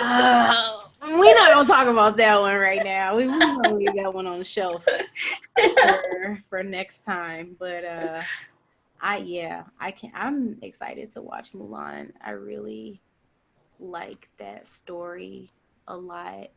we're not gonna talk about that one right now. We're gonna leave that one on the shelf for next time. But I'm excited to watch Mulan. I really like that story a lot.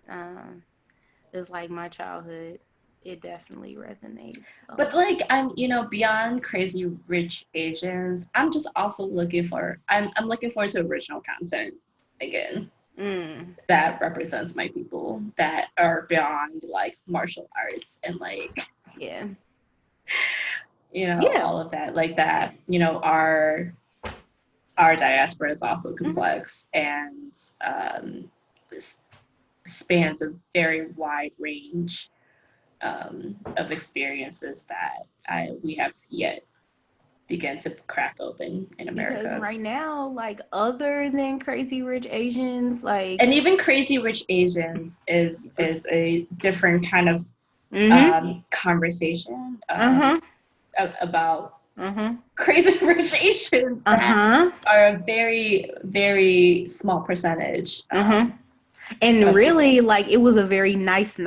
It's like my childhood. It definitely resonates a But lot. like beyond Crazy Rich Asians, I'm just also I'm looking forward to original content again Mm, that represents my people that are beyond like martial arts and like yeah. Yeah. all of that like that our diaspora is also Hmm. complex and s- spans a very wide range of experiences that we have yet begun to crack open in Because America. right now, like other than Crazy Rich Asians, like And even Crazy Rich Asians is a different kind of mm-hmm. conversation Uh-huh. about Uh-huh. Crazy Rich Asians that Uh-huh. are a very, very small percentage Uh-huh. And of really, people. like it was a very nice,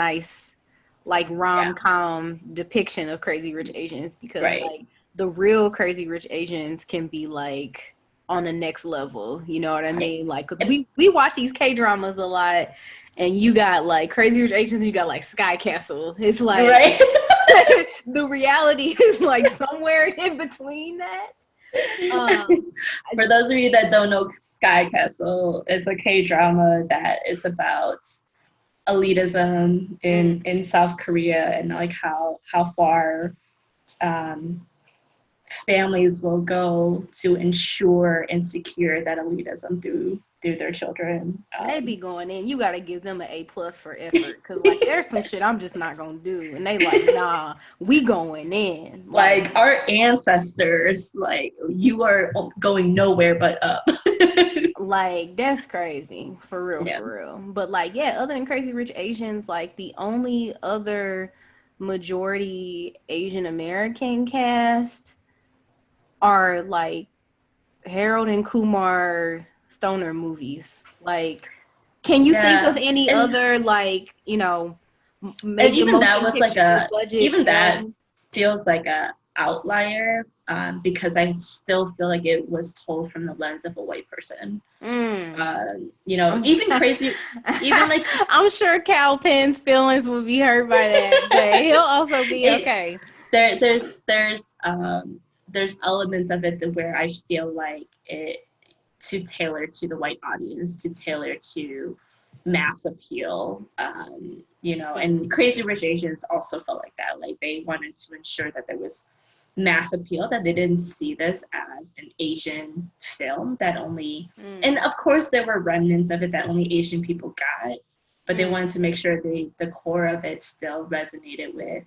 like Yeah, rom-com depiction of Crazy Rich Asians because right. like the real Crazy Rich Asians can be like on the next level. You know what I Right. mean? Like, cause we watch these K dramas a lot, and you got like Crazy Rich Asians, you got like Sky Castle. It's like Right. the reality is like somewhere in between that. Um, For those of you that don't know, Sky Castle is a K drama that is about elitism mm, in South Korea and like how far um, families will go to ensure and secure that elitism through their children. they be going in. You got to give them an A+ for effort because like there's some shit I'm just not gonna do, and they like nah, we going in like. Like our ancestors, like you are going nowhere but up. Like that's crazy Yeah. for real. But like yeah, other than Crazy Rich Asians, like the only other majority Asian American cast are like Harold and Kumar stoner movies. Like, can you think of Yeah. any And other like and major even that motion was like picture budget even that films? feels like a outlier because I still feel like it was told from the lens of a white person. Mm. Even crazy, even like I'm sure Cal Penn's feelings will be hurt by that, but he'll also be it. okay. There's elements of it that where I feel like it to tailor to the white audience, to tailor to mass appeal. Mm. And Crazy Rich Asians also felt like that. Like they wanted to ensure that there was mass appeal, that they didn't see this as an Asian film that only, and Mm. of course there were remnants of it that only Asian people got, but they wanted Mm. to make sure the core of it still resonated with,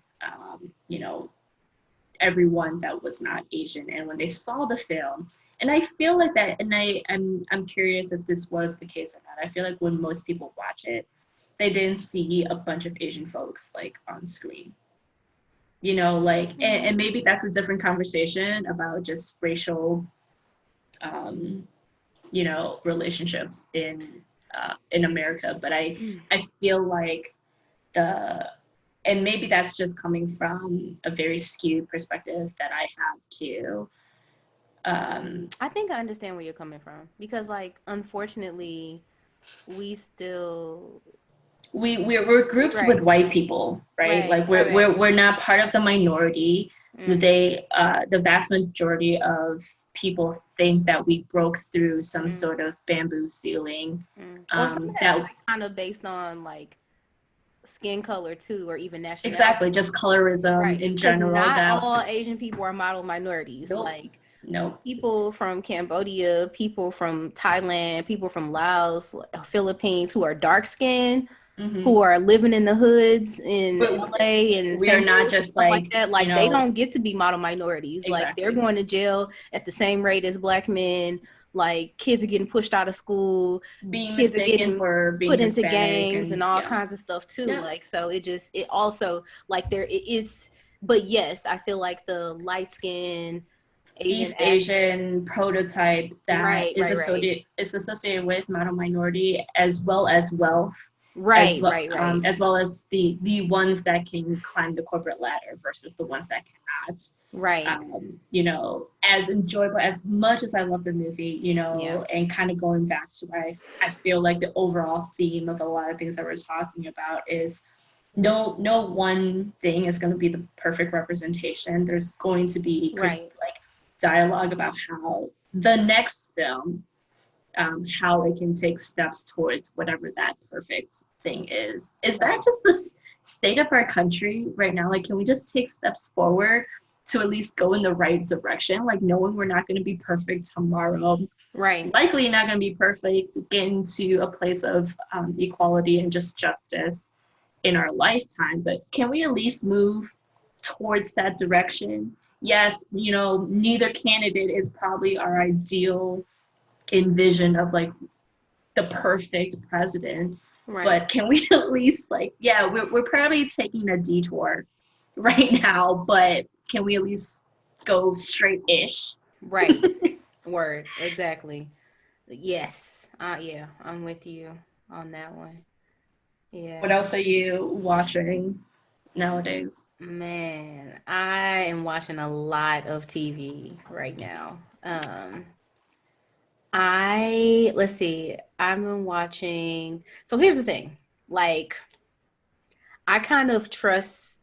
everyone that was not Asian. And when they saw the film, and I feel like that, and I'm curious if this was the case or not. I feel like when most people watch it, they didn't see a bunch of Asian folks like on screen. Like, and maybe that's a different conversation about just racial, um, relationships in America. But Mm. I feel like the and maybe that's just coming from a very skewed perspective that I have too. Um, I think I understand where you're coming from because, like, unfortunately, we still we're grouped with right, white people, right? right, Like right, right. we're not part of the minority. Mm-hmm. The vast majority of people think that we broke through some Mm, sort of bamboo ceiling. mm. Or some of that's That like kind of based on like skin color too, or even Exactly, nationality. just colorism Right. in Because general. not That all Asian people are model minorities. nope, Like nope. people from Cambodia, people from Thailand, people from Laos, Philippines who are dark skinned, Hmm. who are living in the hoods in But LA and we are St. not Louis and just stuff like like, that, you like they know, don't get to be model minorities. Like they're exactly. going to jail at the same rate as black men. Like kids are getting pushed out of school, Being kids are mistaken getting for being put into Hispanic gangs and and all yeah. kinds of stuff too. Yeah. Like so it also like it's but yes, I feel like the light skin Asian East accent. Asian prototype that Right, right, right. is associated with model minority as well as wealth, Right, right, right. as well as the ones that can climb the corporate ladder versus the ones that cannot. Right. You know, as enjoyable as much as I love the movie, you Yeah. know, and kind of going back to I feel like the overall theme of a lot of things that we're talking about is no one thing is going to be the perfect representation. There's going to be Right. like dialogue about how the next film, how it can take steps towards whatever that perfect thing is. Is that Right. just the state of our country right now? Like, can we just take steps forward to at least go in the right direction? Like, knowing we're not going to be perfect tomorrow, Right. likely not going to be perfect, get into a place of equality and just justice in our lifetime, but can we at least move towards that direction? Yes, you know, neither candidate is probably our ideal envision of like the perfect president, Right. but can we at least like, yeah, we're probably taking a detour right now, but can we at least go straight-ish? Right. Word. Exactly. Yes. Yeah, I'm with you on that one. What Yeah. else are you watching nowadays? Man, I am watching a lot of TV right now. Let's see, I've been watching. So here's the thing. Like, I kind of trust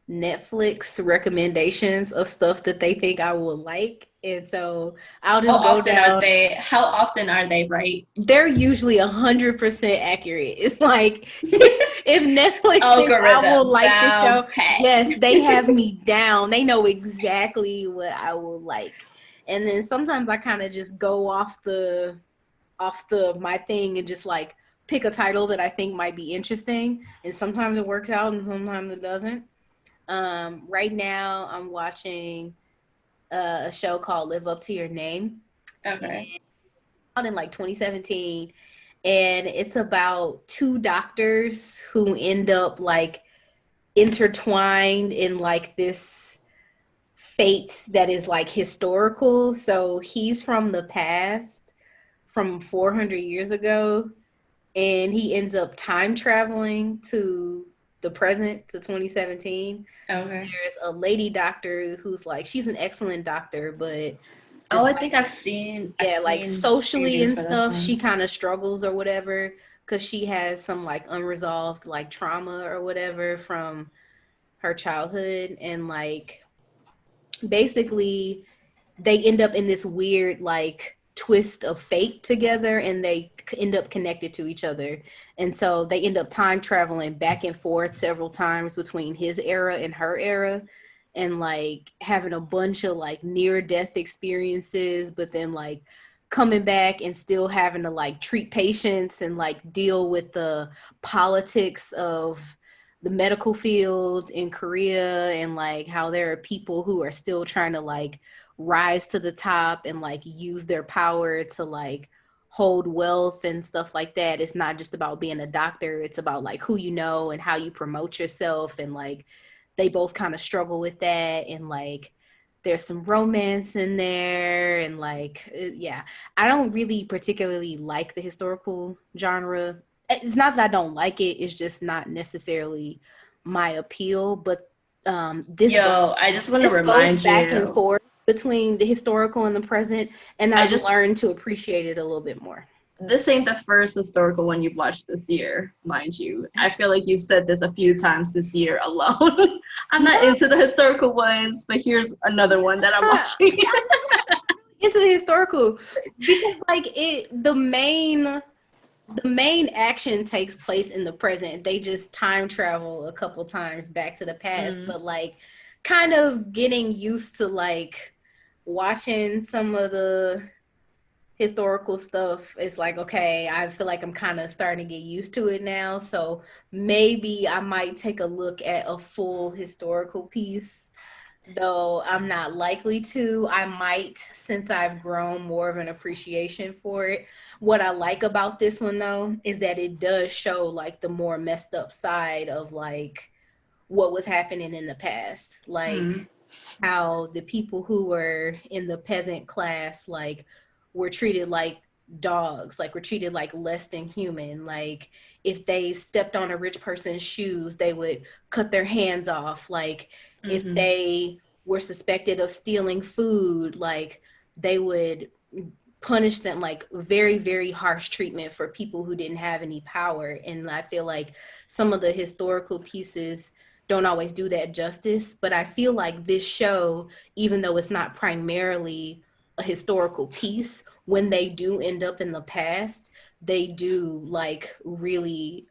Netflix recommendations of stuff that they think I will like. And so I'll How just go often are down. they? How often are they right? They're usually 100% accurate. It's like if Netflix thinks I will Algorithm like the down show, pat. yes, they have me down. They know exactly what I will like. And then sometimes I kind of just go off the my thing and just like pick a title that I think might be interesting. And sometimes it works out and sometimes it doesn't. Right now I'm watching a show called Live Up to Your Name. Okay. Out in like 2017, and it's about two doctors who end up like intertwined in like this fate that is like historical. So he's from the past, from 400 years ago, and he ends up time traveling to the present, to 2017. Okay. There's a lady doctor who's like, she's an excellent doctor, but Oh, just I like, think I've yeah, like seen socially previews and for this stuff, she one. kind of struggles or whatever because she has some like unresolved like trauma or whatever from her childhood. And like basically, they end up in this weird like twist of fate together, and they end up connected to each other. And so they end up time traveling back and forth several times between his era and her era, and like having a bunch of like near death experiences, but then like coming back and still having to like treat patients and like deal with the politics of the medical field in Korea, and like how there are people who are still trying to like rise to the top and like use their power to like hold wealth and stuff like that. It's not just about being a doctor, it's about like who you know and how you promote yourself. And like they both kind of struggle with that. And like there's some romance in there. And like yeah, I don't really particularly like the historical genre. It's not that I don't like it, it's just not necessarily my appeal. But this goes Yo, I just want to this goes remind back and you, forth between the historical and the present, and I I've just learned to appreciate it a little bit more. this ain't the first historical one you've watched this year, mind you. I feel like you said this a few times this year alone. I'm not No, into the historical ones, but here's another one that I'm I'm watching. just into the historical because like it the main the main action takes place in the present. They just time travel a couple times back to the past, but like kind of getting used to like watching some of the historical stuff. It's like, okay, I feel like I'm kind of starting to get used to it now. So maybe I might take a look at a full historical piece, though I'm not likely to. I might, since I've grown more of an appreciation for it. What I like about this one, though, is that it does show like the more messed up side of like what was happening in the past. Like, how the people who were in the peasant class like were treated like dogs, like were treated like less than human. Like if they stepped on a rich person's shoes, they would cut their hands off. Like if they were suspected of stealing food, like they would punish them, like very, very harsh treatment for people who didn't have any power. And I feel like some of the historical pieces don't always do that justice, but I feel like this show, even though it's not primarily a historical piece, when they do end up in the past, they do like really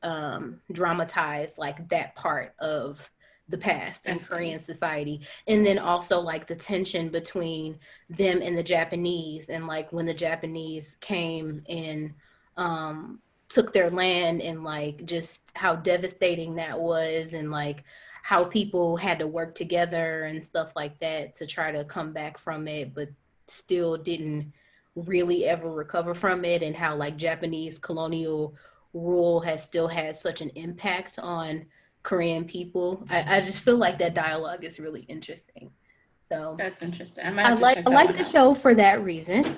dramatize like that part of the past in Korean society. And then also like the tension between them and the Japanese, and like when the Japanese came and took their land, and like just how devastating that was, and like how people had to work together and stuff like that to try to come back from it, but still didn't really ever recover from it, and how like Japanese colonial rule has still had such an impact on Korean people. I just feel like that dialogue is really interesting. So That's interesting. I might have to check I that like one the out. show for that reason.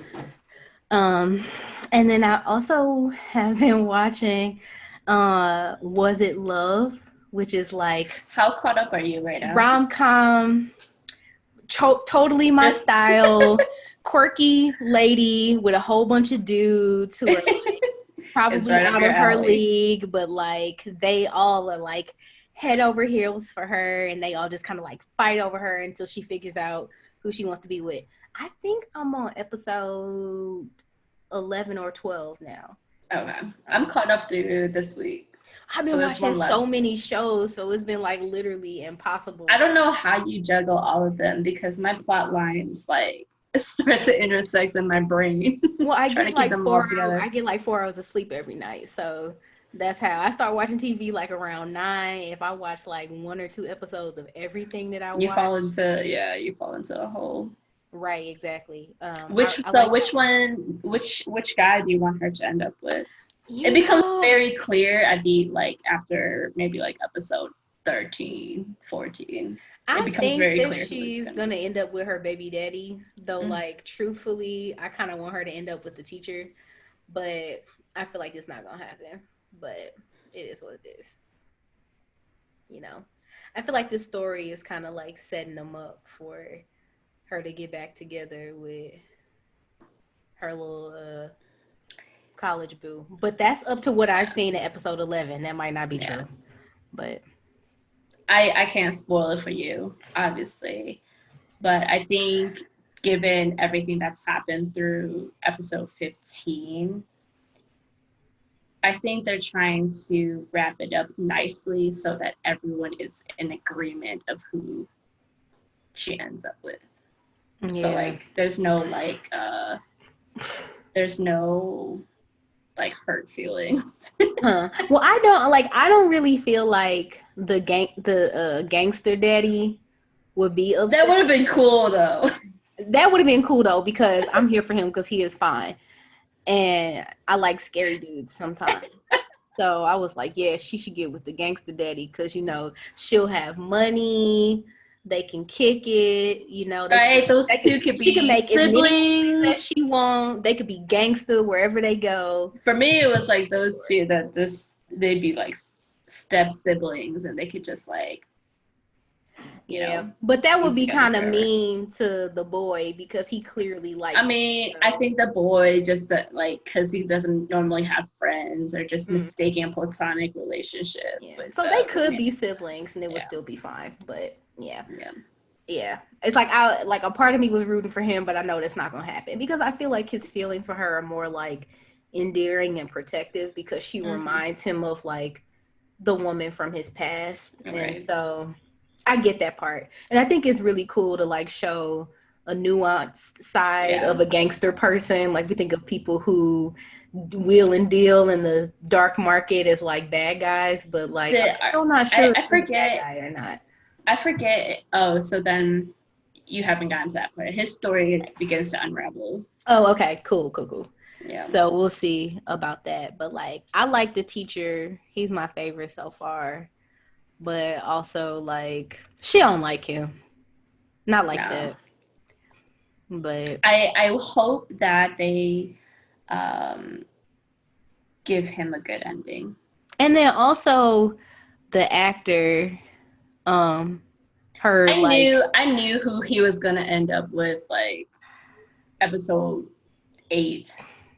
And then I also have been watching Was It Love, which is like How caught up are you right now? rom-com, totally my Just style, quirky lady with a whole bunch of dudes who are it's probably right up out your of her alley. league, but like they all are like head over heels for her, and they all just kind of like fight over her until she figures out who she wants to be with. I think I'm on episode 11 or 12 now. Okay. I'm caught up through this week. I've So been there's watching one so left. many shows, so it's been like literally I impossible. don't know how you juggle all of them because my plot lines like start to intersect in my brain, Well, trying to keep them all I together. get like 4 hours of sleep every night, so that's how I start watching TV like around 9. If I watch like 1 or 2 episodes of everything that I watch, You fall into a hole. right, exactly. Which I so like, which one which guy do you want her to end up with? It you becomes know, very clear at the like after maybe like episode 13, 14. It I becomes think very that clear who it's she's gonna gonna be. end up with her baby daddy, though. Mm. Like, truthfully, I kind of want her to end up with the teacher, but I feel like it's not gonna happen. But it is what it is, you know. I feel like this story is kind of like setting them up for her to get back together with her little college boo. But that's up to what I've Yeah. seen in episode 11. That might not be Yeah. true, but I can't spoil it for you, obviously. But I think given everything that's happened through episode 15, I think they're trying to wrap it up nicely so that everyone is in agreement of who she ends up with. So yeah. like there's no like hurt feelings. Huh. Well, I don't really feel like the gangster daddy would be That upset. would have been cool though. That would have been cool though, because I'm here for him because he is fine. And I like scary dudes sometimes. So I was like, yeah, she should get with the gangster daddy because she'll have money, they can kick it, Right? Those two could she can be make as many movies as siblings. she wants. They could be gangster wherever they go. For me it was like those two that this they'd be like step siblings and they could just like, Yeah, but that be would be together kind of forever. mean to the boy because he clearly I likes the mean, I girl. think the boy just like because he doesn't normally have friends or just Mm, mistaking a platonic relationship yeah, with so they with could me. be siblings and it would Yeah, still be fine. But yeah, yeah. yeah, it's like I like a part of me was rooting for him, but I know that's not gonna happen because I feel like his feelings for her are more like endearing and protective because she reminds him of like the woman from his past. Right. And so I get that part. And I think it's really cool to like show a nuanced side of a gangster person. Like we think of people who wheel and deal in the dark market as like bad guys, but like I'm still not sure I if he's a forget bad guy or not. I forget. Oh, so then you haven't gotten to that part. His story begins to unravel. Oh, okay. Cool. Yeah. So we'll see about that. But like I like the teacher. He's my favorite so far. But also like she don't like him. Not like that. But I hope that they give him a good ending. and then also the actor, her I knew who he was gonna end up with, like episode 8.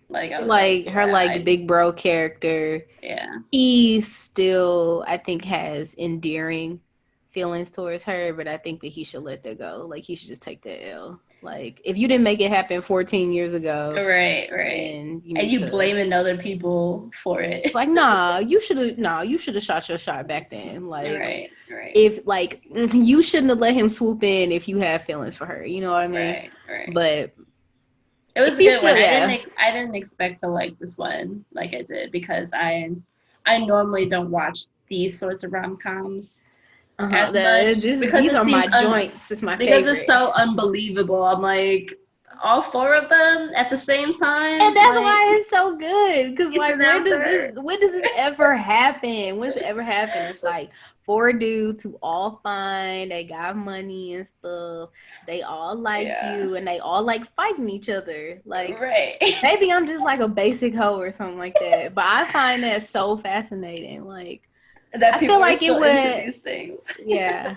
Like I was like her like big bro character. Yeah. He still I think has endearing feelings towards her, but I think that he should let that go. Like he should just take that L. Like if you didn't make it happen 14 years ago, right, and you blaming other people for it. It's like you should have shot your shot back then. Like right. If like you shouldn't have let him swoop in if you have feelings for her. You know what I mean? Right. But it was a good one. I didn't expect to like this one like I did because I normally don't watch these sorts of rom-coms as much because these are my joints. It's my because favorite. it's so unbelievable. I'm like all 4 of them at the same time, and that's why it's so good. Because like, when does this ever happen? When does it ever happen? It's like 4 dudes who all fine, they got money and stuff, they all like you, and they all like fighting each other. Like, maybe I'm just like a basic hoe or something like that. But I find that so fascinating. Like, that I feel like it would. Into these things. Yeah.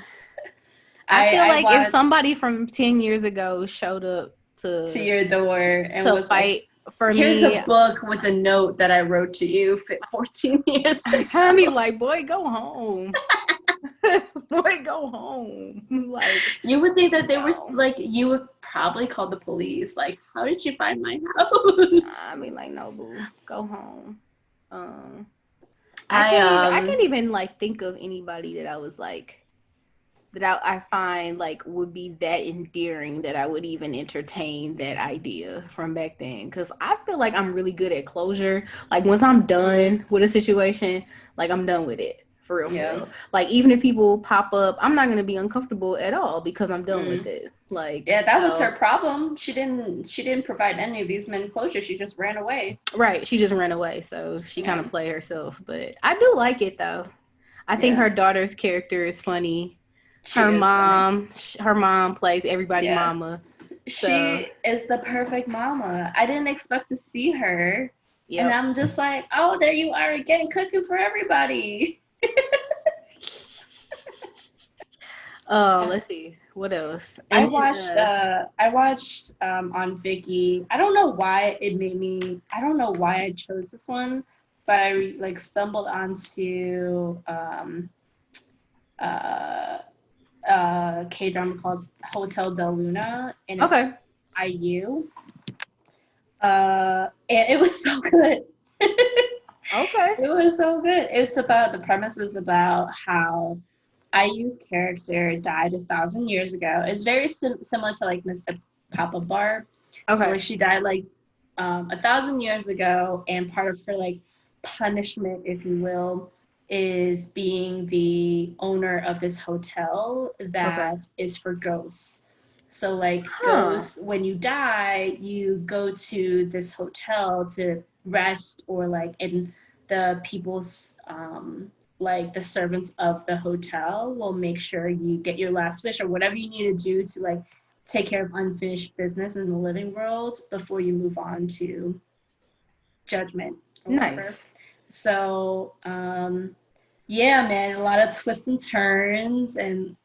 I feel like if somebody from 10 years ago showed up to your door and to was fight for here's me, a book with a note that I wrote to you 14 years ago. I mean, like, boy, go home. Boy, go home. Like, you would think that they were like, you would probably call the police. Like, how did you find my house? I mean, like, no, boo, go home. I can't even like think of anybody that I was like that I find like would be that endearing that I would even entertain that idea from back then. Because I feel like I'm really good at closure. Like once I'm done with a situation, like I'm done with it. For real. Like even if people pop up, I'm not gonna be uncomfortable at all because I'm done with it. Like that was her problem. She didn't provide any of these men closure. She just ran away. Right. She just ran away. So she kind of played herself. But I do like it though. I think her daughter's character is funny. Her mom plays everybody mama. She is the perfect mama. I didn't expect to see her. Yep. And I'm just like, oh, there you are again, cooking for everybody. Let's see. What else? And I watched on Viki. I don't know why I chose this one, but I like stumbled onto K-drama called Hotel Del Luna, and it's IU. And it was so good. Okay. It was so good. The premise is about how IU's character died 1,000 years ago. It's very similar to like Mr. Papa Bar. Okay. So like she died like 1,000 years ago, and part of her like punishment, if you will, is being the owner of this hotel that is for ghosts. So like ghosts, when you die, you go to this hotel to rest, or like in the people's like the servants of the hotel will make sure you get your last wish or whatever you need to do to like take care of unfinished business in the living world before you move on to judgment or whatever. So yeah, man, a lot of twists and turns, and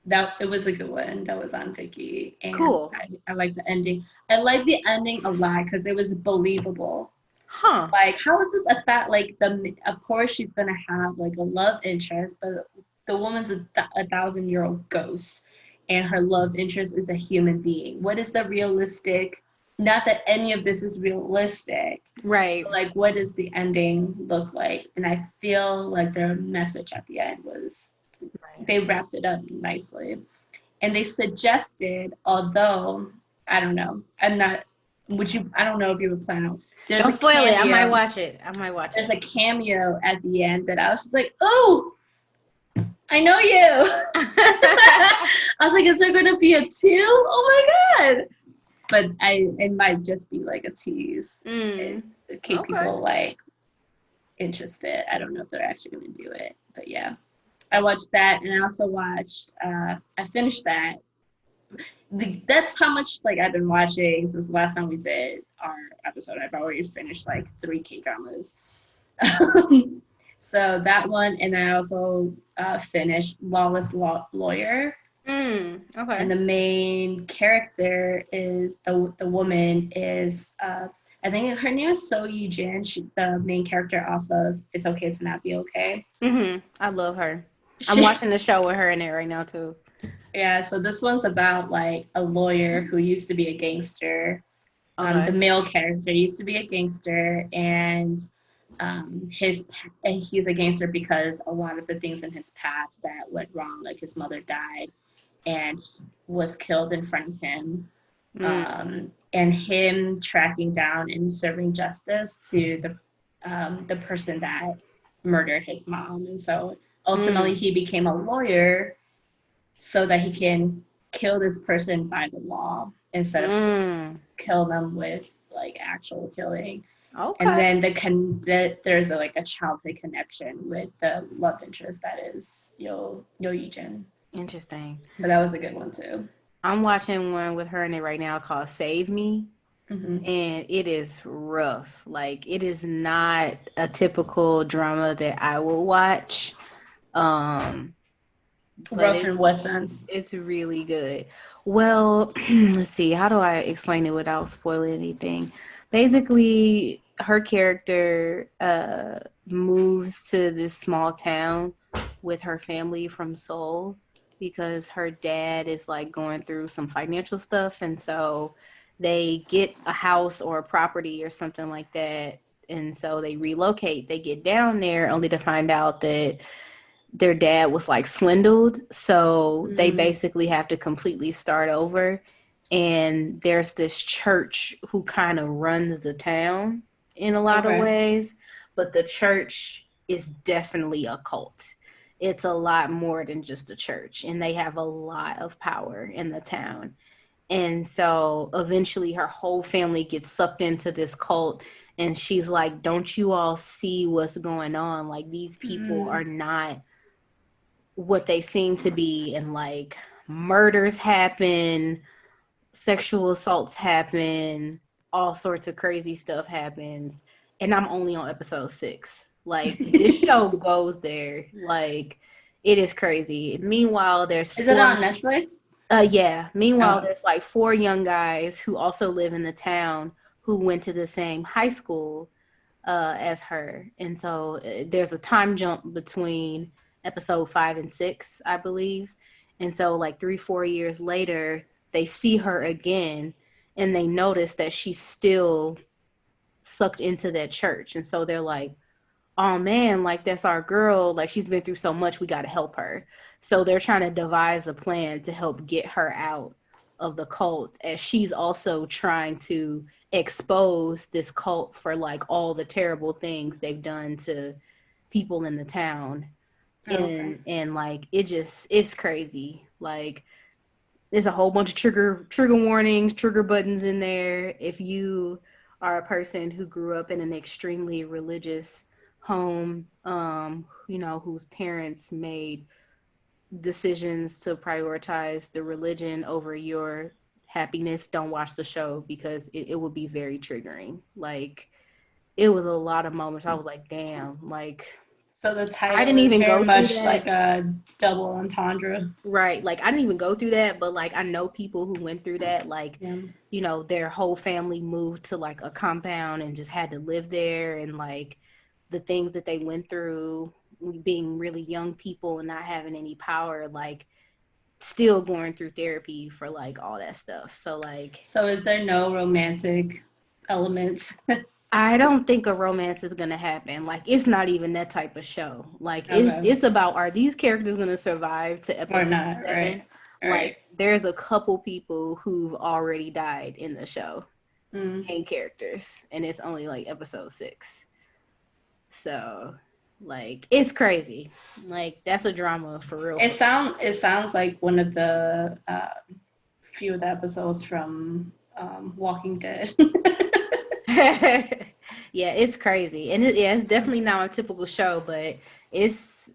that it was a good one. That was on Viki, and cool. I like the ending. I like the ending a lot because it was believable. Like, how is this of course she's gonna have like a love interest, but the woman's a 1,000-year-old ghost, and her love interest is a human being. What is the realistic not that any of this is realistic, Right. but like what does the ending look like? And I feel like their message at the end was Right. they wrapped it up nicely. And they suggested, although I don't know, I'm not. Would you? I don't know if you were planning on. There's Don't a spoil it. I might cameo. watch it. I might watch There's it. a cameo at the end that I was just like, oh, I know you. I was like, is there going to be a two? Oh my god! But it might just be like a tease Mm. to keep Okay. people like interested. I don't know if they're actually going to do it, but yeah, I watched that, and I also watched. I finished that. That's how much like I've been watching since the last time we did our episode. I've already finished like 3 K dramas. So that one, and I also finished Lawyer, and Okay. the main character is the woman is I think her name is So Yi Jin. She the main character off of It's Okay to Not Be Okay. I love her. I'm She watching the show with her in it right now too. yeah. So this one's about like a lawyer who used to be a gangster. The Okay. male character used to be a gangster, and he's a gangster because a lot of the things in his past that went wrong, like his mother died and was killed in front of him, Mm. and him tracking down and serving justice to the person that murdered his mom, and so ultimately Mm. he became a lawyer so that he can kill this person by the law instead of Mm. kill them with like actual killing. And Okay. then there's like a childhood connection with the love interest that is Yo Yijin. Interesting. But that was a good one too. I'm watching one with her in it right now called Save Me. Hmm. And it is rough. Like it is not a typical drama that I will watch. Um, but Rough in what sense? it's really good. Well, let's see. How do I explain it without spoiling anything? Basically, her character moves to this small town with her family from Seoul because her dad is like going through some financial stuff, and so they get a house or a property or something like that, and so they relocate. They get down there only to find out that their dad was like swindled. So they Mm, basically have to completely start over. And there's this church who kind of runs the town in a lot of okay. ways, but the church is definitely a cult. It's a lot more than just a church, and they have a lot of power in the town. And so eventually her whole family gets sucked into this cult, and she's like, don't you all see what's going on? Like, these people Mm, are not what they seem to be, and like murders happen, sexual assaults happen, all sorts of crazy stuff happens, and I'm only on episode 6. Like this show goes there. Like it is crazy. Meanwhile, there's is it four. on Netflix? Yeah. Meanwhile, Oh, there's like 4 young guys who also live in the town who went to the same high school as her. And so there's a time jump between episode 5 and 6, I believe. And so, like 3, 4 years later, they see her again and they notice that she's still sucked into that church. And so they're like, oh man, like that's our girl. Like she's been through so much, we got to help her. So they're trying to devise a plan to help get her out of the cult, as she's also trying to expose this cult for like all the terrible things they've done to people in the town. okay. And like it's crazy. Like there's a whole bunch of trigger warnings, trigger buttons in there. If you are a person who grew up in an extremely religious home, whose parents made decisions to prioritize the religion over your happiness, don't watch the show because it will be very triggering. Like it was a lot of moments I was like, damn, like So the I title didn't is even very go through much that. like a double entendre. Right. Like I didn't even go through that, but like I know people who went through that. Like, Yeah. their whole family moved to like a compound and just had to live there, and like the things that they went through being really young people and not having any power, like still going through therapy for like all that stuff. So like So is there no romantic elements? I don't think a romance is gonna happen. Like it's not even that type of show. Like Okay. it's about are these characters gonna survive to Or episode not, 7? right? Right. Like there's a couple people who've already died in the show, Mm. main characters, and it's only like episode 6. So like it's crazy. Like that's a drama for real. It sounds like one of the few of the episodes from Walking Dead. Yeah, it's crazy, and yeah, it's definitely not a typical show, but it's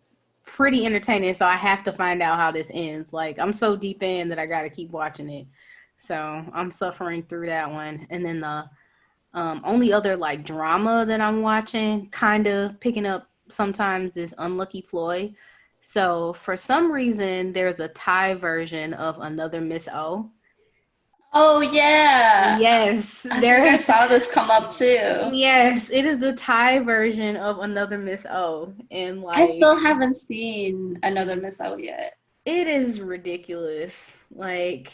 pretty entertaining. So I have to find out how this ends. Like I'm so deep in that I got to keep watching it. So I'm suffering through that one, and then the only other like drama that I'm watching, kind of picking up sometimes, is Unlucky Ploy. So for some reason, there's a Thai version of Another Miss O. Oh yeah, Yes, I think I there. saw this come up too. Yes, it is the Thai version of Another Miss O, and I like still haven't seen Another Miss Out yet. it is ridiculous. Like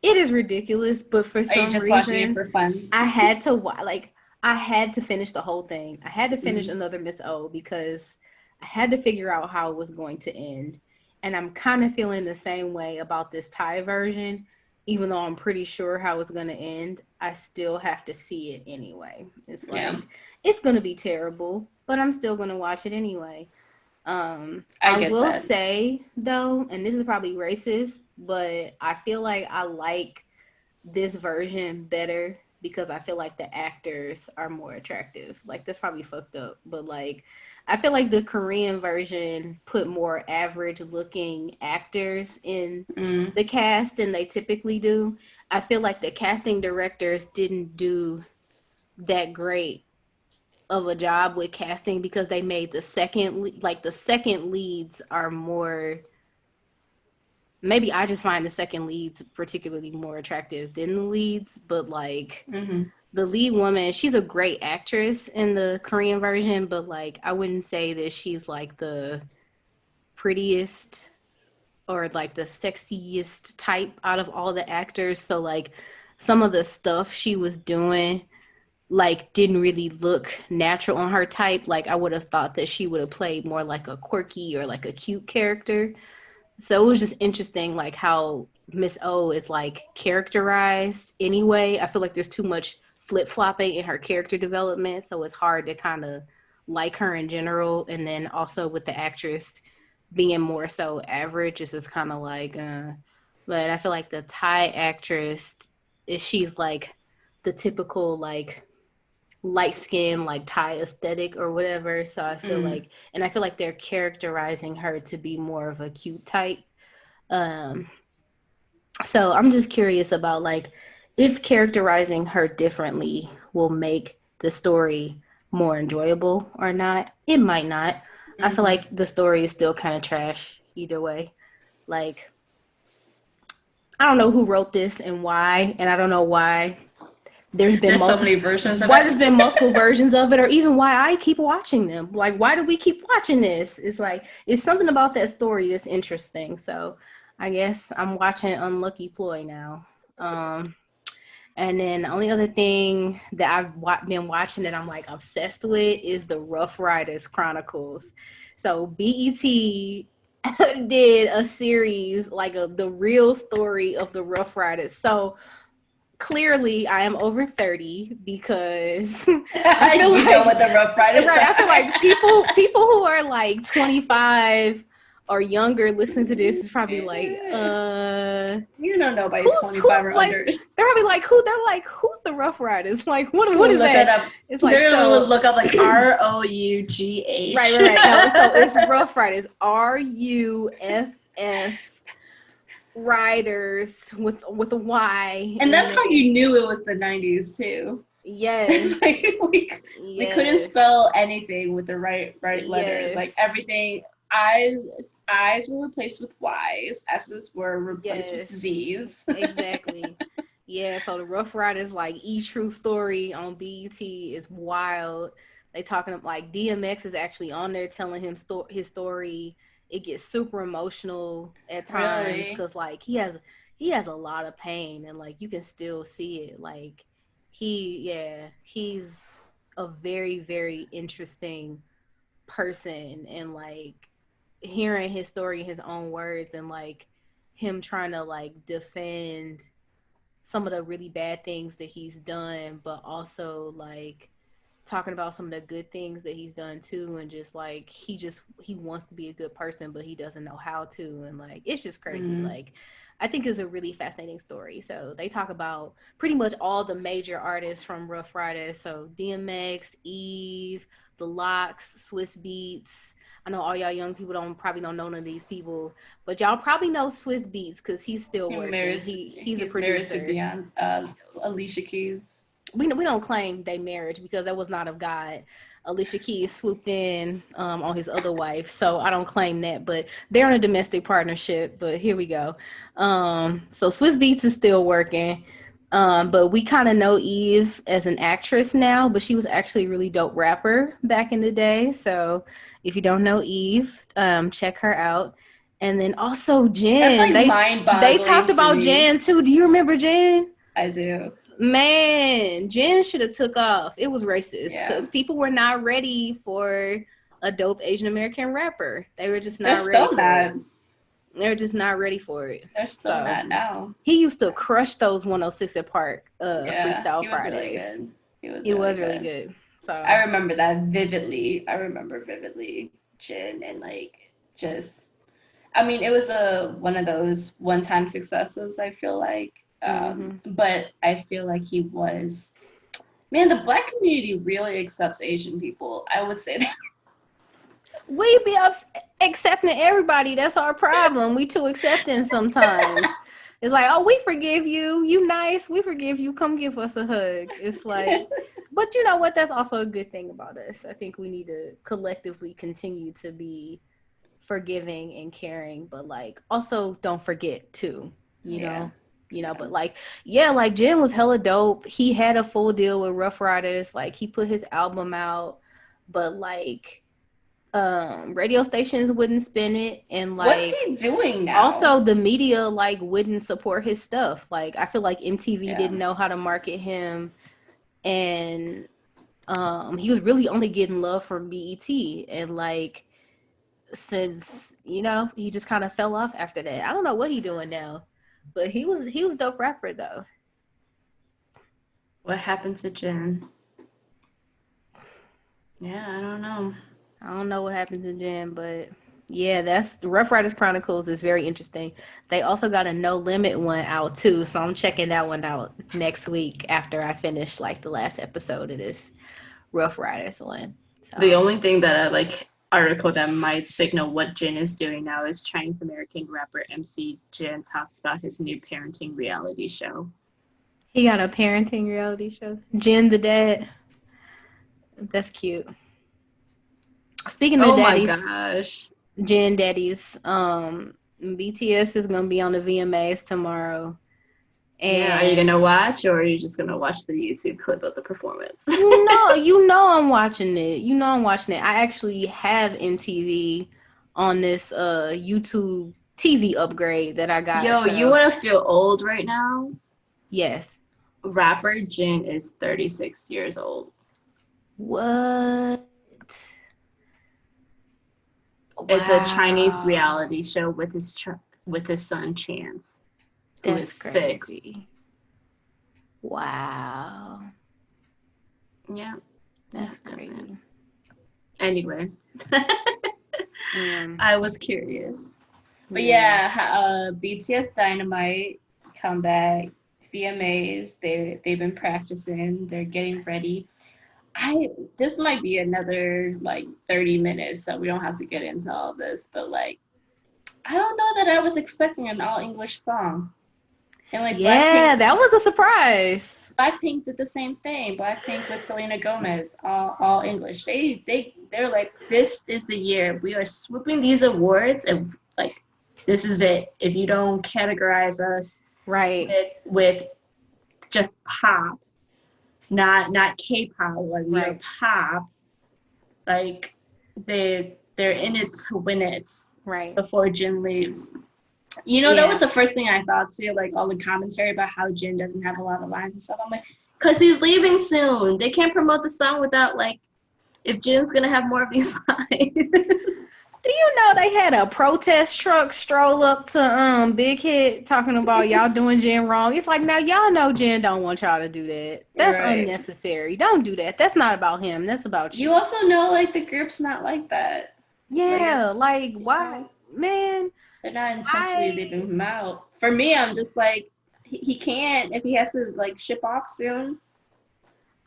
it is ridiculous, but for Are you some just watching it reason, for fun? I had to like I had to finish the whole thing. I had to finish Mm. Another Miss O because I had to figure out how it was going to end. And I'm kind of feeling the same way about this Thai version. Even though I'm pretty sure how it's going to end, I still have to see it anyway. It's Yeah, like it's going to be terrible, but I'm still going to watch it anyway. I I get will that. say though, and this is probably racist, but I feel like I like this version better because I feel like the actors are more attractive. Like that's probably fucked up, but like I feel like the Korean version put more average looking actors in Mm. the cast than they typically do. I feel like the casting directors didn't do that great of a job with casting because they made the second leads are more, maybe I just find the second leads particularly more attractive than the leads, but like Hmm. the lead woman, she's a great actress in the Korean version, but like I wouldn't say that she's like the prettiest or like the sexiest type out of all the actors. So like some of the stuff she was doing like didn't really look natural on her type. Like I would have thought that she would have played more like a quirky or like a cute character. So it was just interesting, like how Miss O is like characterized anyway. I feel like there's too much flip flopping in her character development, so it's hard to kind of like her in general. And then also with the actress being more so average, it's just kind of like, but I feel like the Thai actress is she's like the typical like light skin like Thai aesthetic or whatever. So I feel Mm. like, and I feel like they're characterizing her to be more of a cute type. um so I'm just curious about like if characterizing her differently will make the story more enjoyable or not. It might not. I feel Hmm. like the story is still kind of trash either way. Like I don't know who wrote this and why, and I don't know there's been There's so multiple many versions of why there's been it. multiple versions of it, or even why I keep watching them. Like why do we keep watching this? It's like it's something about that story that's interesting. So I guess I'm watching Unlucky Ploy now. And then the only other thing that been watching that I'm like obsessed with is the Rough Riders Chronicles. So BET did a series like the real story of the Rough Riders. So clearly I am over 30 because I feel You know what like the Rough Riders right, I feel like are. people who are like 25 or younger listening to this is probably like You don't know nobody who's 25 or like under. they're probably like who's the Rough Riders? Like what We'll is look that that? up. It's like They're gonna so look up like right, ROUGH. right, right. No, so it's Rough Riders. RUFF Riders with a Y And and that's how then you knew it was the 90s too. It's yes. like we couldn't Yes. spell anything with the right letters. Like Yes. everything, I's I's were replaced with Y's, S's were replaced with Yes. Z's. Exactly. Yeah, so the Rough Riders like true story on BET is wild. They talking like DMX is actually on there telling his story it gets super emotional at times Really? because like he has a lot of pain and like you can still see it. Like he's a very, very interesting person, and like hearing his story in his own words and like him trying to like defend some of the really bad things that he's done, but also like talking about some of the good things that he's done too, and just like he wants to be a good person but he doesn't know how to, and like it's just crazy. Mm. Like I think it's a really fascinating story. So they talk about pretty much all the major artists from Rough Riders. So DMX, Eve, the Locks, Swiss Beats. I know all y'all young people don't know none of these people, but y'all probably know Swiss Beats because he's still working. He's a He's married to producer. Beyond Alicia Keys. We don't claim they marriage because that was not of God. Alicia Keys swooped in on his other wife, so I don't claim that. But they're in a domestic partnership. But here we go. So Swiss Beats is still working, but we kind of know Eve as an actress now, but she was actually a really dope rapper back in the day. So if you don't know Eve, check her out. And then also That's Jen. like They talked mind-boggling to about me. Jen too. Do you remember Jen? I do. Man, Jen should have took off. It was racist Yeah. because people were not ready for a dope Asian American rapper. They were just They're not ready still for not. it. They were just not ready for it. They're still So not now. he used to crush those 106 at Park Yeah, Freestyle he was really Fridays. good. He was It really was really good. good. So I remember that vividly. I remember vividly Jin and like just I mean it was a one of those one-time successes I feel like. hmm But I feel like he was man, the black community really accepts Asian people. I would say that. we be accepting everybody. That's our problem. We too accepting sometimes. It's like, oh, we forgive you. You nice. We forgive you. Come give us a hug. It's like, but you know what? That's also a good thing about us. I think we need to collectively continue to be forgiving and caring, but like also don't forget too. You Yeah. know, you know. Yeah. But like, yeah, like Jim was hella dope. He had a full deal with Rough Riders. Like he put his album out, but like radio stations wouldn't spin it, and What's like he doing now? also the media like wouldn't support his stuff. Like I feel like MTV Yeah. didn't know how to market him, and he was really only getting love from BET, and like since he just kind of fell off after that. I don't know what he doing now, but he was dope rapper though. What happened to Jin? Yeah, I don't know. I don't know what happened to Jim, but yeah, that's Rough Riders Chronicles is very interesting. They also got a No Limit one out too, so I'm checking that one out next week after I finish like the last episode of this Rough Riders one. The So only thing that I like article that might signal what Jin is doing now is Chinese American rapper MC Jin talks about his new parenting reality show. he got a parenting reality show. Jen the dad. That's cute. Speaking of Oh my daddies, gosh. Jen daddies, BTS is gonna be on the VMAs tomorrow, Yeah, are you and gonna watch or are you just gonna watch the YouTube clip of the performance? I'm watching it. I'm watching it. I actually have MTV on this YouTube TV upgrade that I got. Yo, you So wanna feel old right now? yes. Rapper Jin is 36 years old. What? It's a Chinese Wow. reality show with with his son Chance, who That's is 6. crazy. Wow. Yeah, yeah, That's yeah, yeah. crazy. Anyway, Mm, I was curious. But yeah. yeah, BTS Dynamite comeback, VMAs. They've been practicing. They're getting ready. I This might be another like 30 minutes, so we don't have to get into all this. But like, I don't know that I was expecting an all English song. And like Yeah, that was a surprise. Blackpink did the same thing. Blackpink with Selena Gomez, all English. They're like, this is the year we are swooping these awards, and like, this is it. If you don't categorize us Right. with just pop, not K-pop, like we are Right. pop, like they're in it to win it. Right. before Jin leaves. You know, that was the first thing I thought too, like all the commentary about how Jin doesn't have a lot of lines and stuff. I'm like, because he's leaving soon. They can't promote the song without, like, if Jin's going to have more of these lines. Do you know they had a protest truck stroll up to Big Hit talking about y'all doing Jen wrong? It's like, now y'all know Jen don't want y'all to do that. That's unnecessary. Don't do that. That's not about him. That's about you. You also know, like, the group's not like that. Yeah, like why, man? They're not intentionally leaving him out. For me, I'm just like, he can't if he has to, like, ship off soon.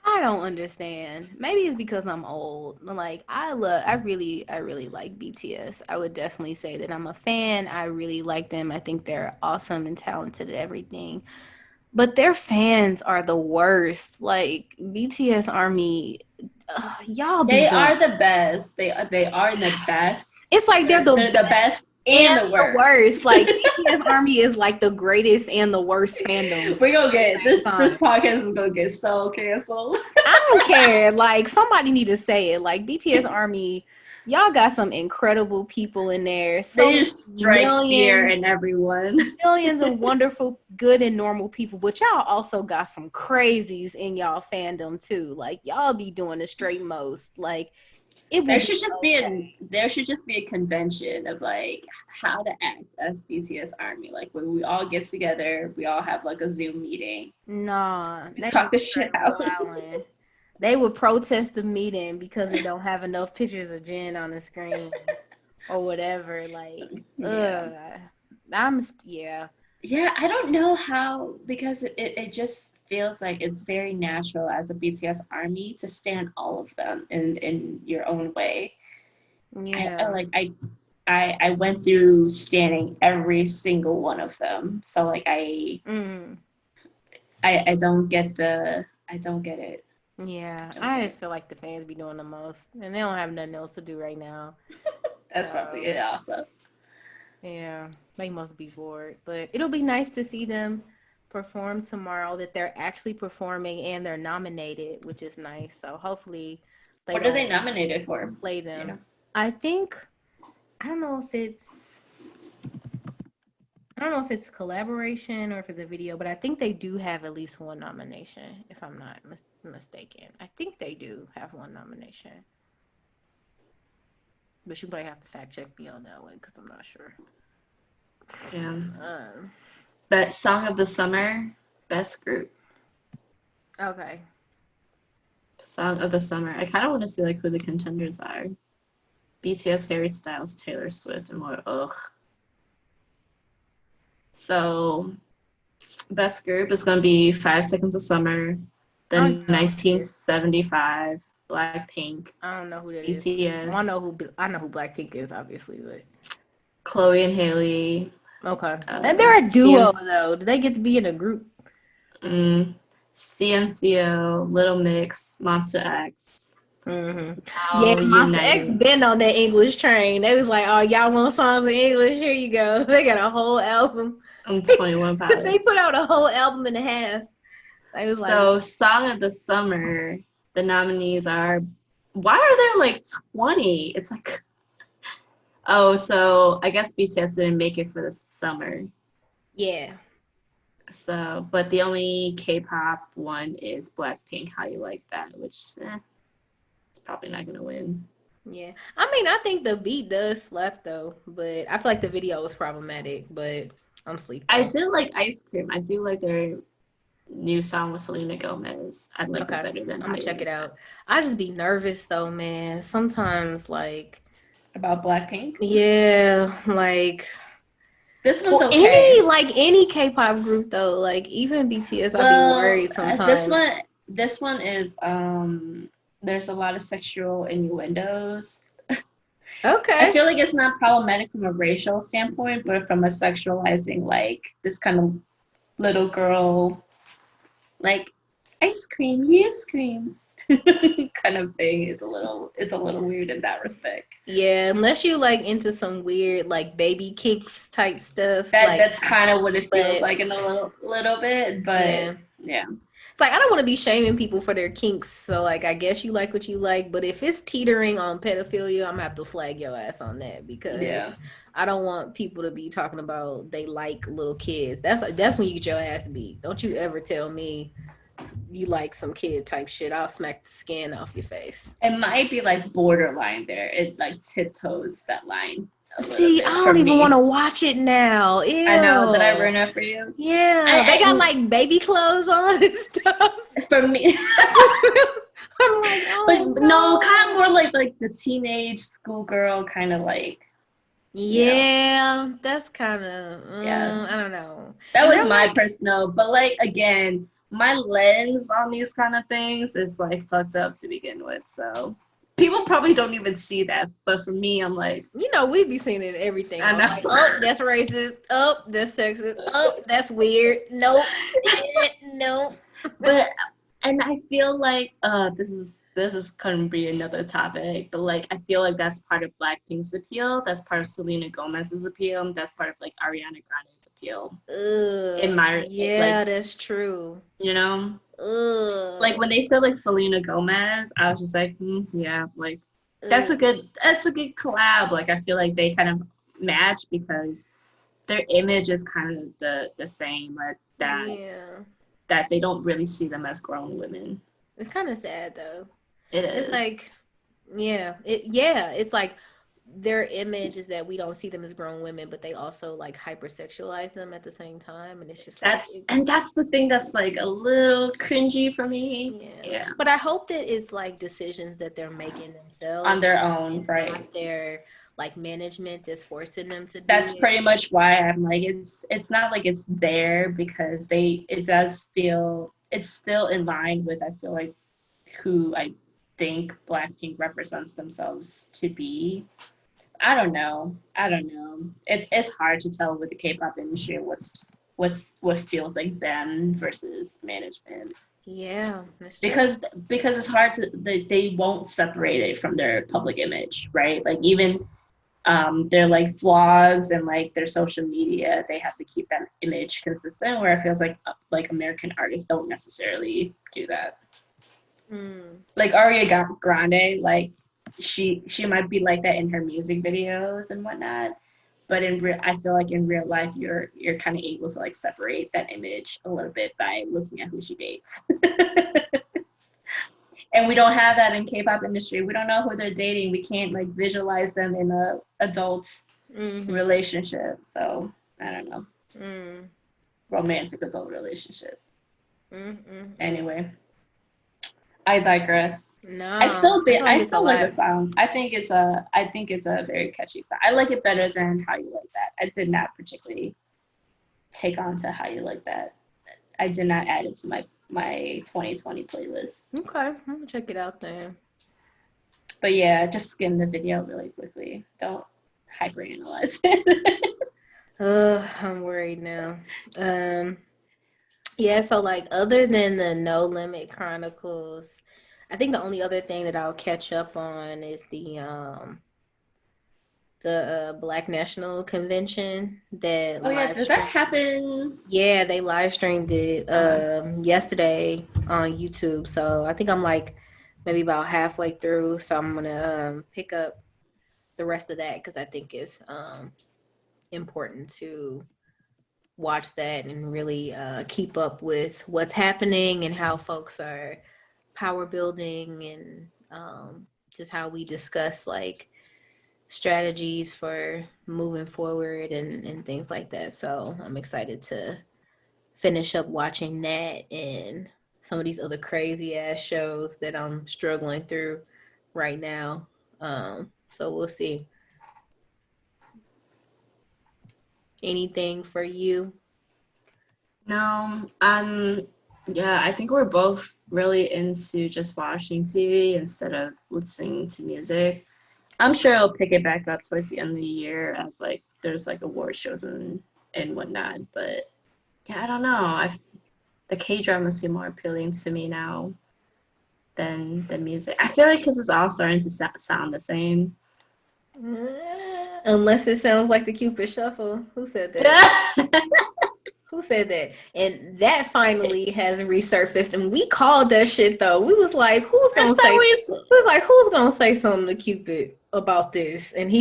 I don't understand. Maybe it's because I'm old. Like I really like BTS. I would definitely say that I'm a fan. I really like them. I think they're awesome and talented at everything. But their fans are the worst. Like BTS Army, y'all be They doing. are the best. They are the best. It's like they're the best and the worst. Like BTS Army is like the greatest and the worst fandom. We're gonna get this podcast is gonna get so canceled. I don't care. Like somebody need to say it. Like BTS Army, y'all got some incredible people in there. So they just strike fear in everyone. Millions of wonderful, good and normal people, but y'all also got some crazies in y'all fandom too. Like y'all be doing the straight most. Like there should just be a convention of like how to act as BTS Army. Like when we all get together, we all have like a Zoom meeting. Nah, we talk this shit out. They would protest the meeting because they don't have enough pictures of Jin on the screen or whatever. Like, yeah, I don't know how, because it just feels like it's very natural as a BTS Army to stand all of them in your own way. Yeah. I went through standing every single one of them. So like I don't get it. Yeah. I just feel like the fans be doing the most and they don't have nothing else to do right now. That's probably it also. Yeah. They must be bored. But it'll be nice to see them perform tomorrow, that they're actually performing and they're nominated, which is nice. So hopefully what are they nominated for? Play them. You know? I don't know if it's collaboration or if it's a video, but I think they do have at least one nomination, if I'm not mistaken. I think they do have one nomination. But you might have to fact check me on that one because I'm not sure. Yeah. But Song of the Summer, best group. Okay. Song of the Summer. I kind of want to see like who the contenders are. BTS, Harry Styles, Taylor Swift, and more. Ugh. So, best group is going to be 5 Seconds of Summer, then 1975, Blackpink. I don't know who that BTS. is. I know who Blackpink is, obviously, but Chloe and Haley. Okay. And they're a duo, though. Do they get to be in a group? CNCO, Little Mix, Monster X. Mm-hmm. Yeah, Monster X been on that English train. They was like, oh, y'all want songs in English? Here you go. They got a whole album. 21 Pilots. They put out a whole album and a half. So, Song of the Summer, the nominees are, why are there like 20? It's like, oh, so I guess BTS didn't make it for the summer. Yeah. So, but the only K-pop one is Blackpink, How You Like That, which, it's probably not going to win. Yeah. I mean, I think the beat does slap, though, but I feel like the video was problematic, but I'm sleeping. I did like Ice Cream. I do like their new song with Selena Gomez. I like it better than I'm going to check it out. I just be nervous, though, man. Sometimes, like... About Blackpink? Yeah, like... This one's okay. Any K-pop group, though, like, even BTS, I'd be worried sometimes. This one is... there's a lot of sexual innuendos. Okay. I feel like it's not problematic from a racial standpoint, but from a sexualizing, like, this kind of little girl, like, ice cream, you scream kind of thing is a little weird in that respect. Yeah, unless you, like, into some weird, like, baby kicks type stuff. That's kind of what it feels like in a little bit, but... Yeah. Yeah. It's like I don't want to be shaming people for their kinks. So like I guess you like what you like, but if it's teetering on pedophilia, I'm gonna have to flag your ass on that Yeah. because I don't want people to be talking about they like little kids. That's when you get your ass beat. Don't you ever tell me you like some kid type shit. I'll smack the skin off your face. It might be like borderline there. It like tiptoes that line a little See, I bit for don't even want to me. watch it now. I know. Did I Ew. ruin it for you? Yeah, they got I, like baby clothes on and stuff. for me, I'm like, but oh no, kind of no. more like the teenage schoolgirl kind of like, you know, Yeah, that's kind of, yeah. I don't know. That And was they're my like, personal, but like again, my lens on these kind of things is like fucked up to begin with. So people probably don't even see that, but for me, I'm like, we be seeing it in everything I else. Like, know. oh, that's racist. Oh, that's sexist. Oh, that's weird. Nope. Nope. But and I feel like this is gonna be another topic, but like I feel like that's part of Blackpink's appeal. That's part of Selena Gomez's appeal. That's part of like Ariana Grande's appeal. In my Yeah, like, that's true. you know, like Ugh. when they said like Selena Gomez, I was just like, yeah, like Ugh. that's a good collab. Like I feel like they kind of match because their image is kind of the same, like Yeah. that they don't really see them as grown women. It's kind of sad though. It It's is. like, it's like their image is that we don't see them as grown women, but they also like hypersexualize them at the same time, and it's just like, That's the thing that's like a little cringy for me. yeah. Yeah. But I hope that it's like decisions that they're making On themselves their own, and not right. their like management that's forcing them to do That's it. pretty much why I'm like it's not like it's there because it does feel it's still in line with I feel like who I think Blackpink represents themselves to be. I don't know. I don't know. It's hard to tell with the K-pop industry what feels like them versus management Yeah, that's true. because it's hard to they won't separate it from their public image, right? Like even their like vlogs and like their social media, they have to keep that image consistent. Where it feels like American artists don't necessarily do that. Mm. Like Ariana Grande, like she might be like that in her music videos and whatnot, but I feel like in real life you're kind of able to like separate that image a little bit by looking at who she dates. And we don't have that in K-pop industry. We don't know who they're dating. We can't like visualize them in a adult Mm-hmm. relationship. So I don't know, Mm. romantic adult relationship. Mm-mm-mm. Anyway, I digress. No, I feel like I it's a still like the lot. song. I think it's a very catchy song. I like it better than How You Like That. I did not particularly take on to How You Like That. I did not add it to my 2020 playlist. Okay, I'm gonna check it out then. But yeah, just skim the video really quickly. Don't hyperanalyze it. I'm worried now. Um, yeah, so like other than the No Limit Chronicles, I think the only other thing that I'll catch up on is the Black National Convention that Oh yeah, live did that streamed. happen? Yeah, they live streamed it Okay. yesterday on YouTube. So I think I'm like maybe about halfway through. So I'm gonna pick up the rest of that because I think it's important to watch that and really keep up with what's happening and how folks are power building and just how we discuss like strategies for moving forward and things like that. So I'm excited to finish up watching that and some of these other crazy ass shows that I'm struggling through right now. So we'll see. Anything for you? No, yeah, I think we're both really into just watching TV instead of listening to music. I'm sure I'll pick it back up towards the end of the year as like there's like award shows and whatnot. But yeah, I don't know. The K dramas seem more appealing to me now than the music. I feel like because it's all starting to sound the same. Unless it sounds like the Cupid Shuffle. Who said that? Who said that? And that finally has resurfaced, and we called that shit though. We was like, who's gonna say? Who's gonna say something to Cupid about this? And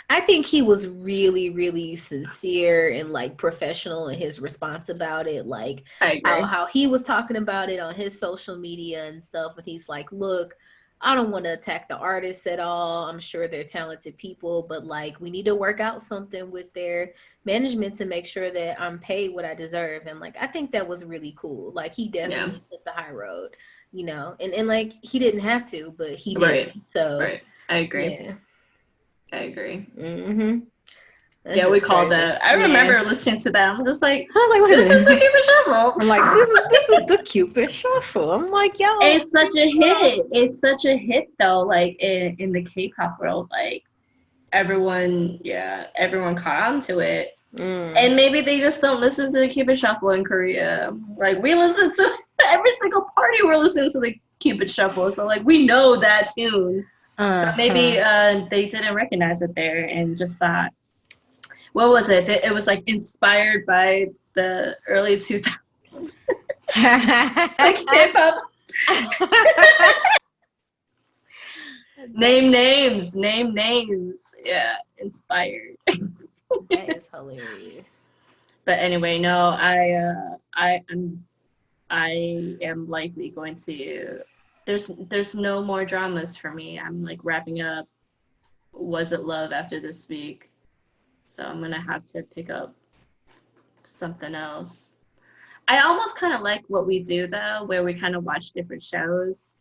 I think he was really, really sincere and like professional in his response about it. Like I agree. how he was talking about it on his social media and stuff. And he's like, look, I don't want to attack the artists at all. I'm sure they're talented people, but like we need to work out something with their management to make sure that I'm paid what I deserve. And like I think that was really cool. Like he definitely took the high road, and like he didn't have to, but he did. Right. So right. I agree. Yeah. I agree. Mm-hmm. Yeah, we called that. I remember listening to that. I'm just like, I was like, wait a minute. This is the Cupid Shuffle. I'm like, this is the Cupid Shuffle. I'm like, y'all. It's such a hit. It's such a hit though. Like in the K-pop world, like everyone caught on to it. And maybe they just don't listen to the Cupid Shuffle in Korea. Like we listen to every single party. We're listening to the Cupid Shuffle, so like we know that tune. But maybe they didn't recognize it there and just thought, what was it? It was like inspired by the early 2000s. Like K-pop. Name names. Yeah, inspired. That is hilarious. But anyway, no, I am likely going to. There's no more dramas for me. I'm like wrapping up Was It Love after this week, so I'm gonna have to pick up something else. I almost kind of like what we do though, where we kind of watch different shows,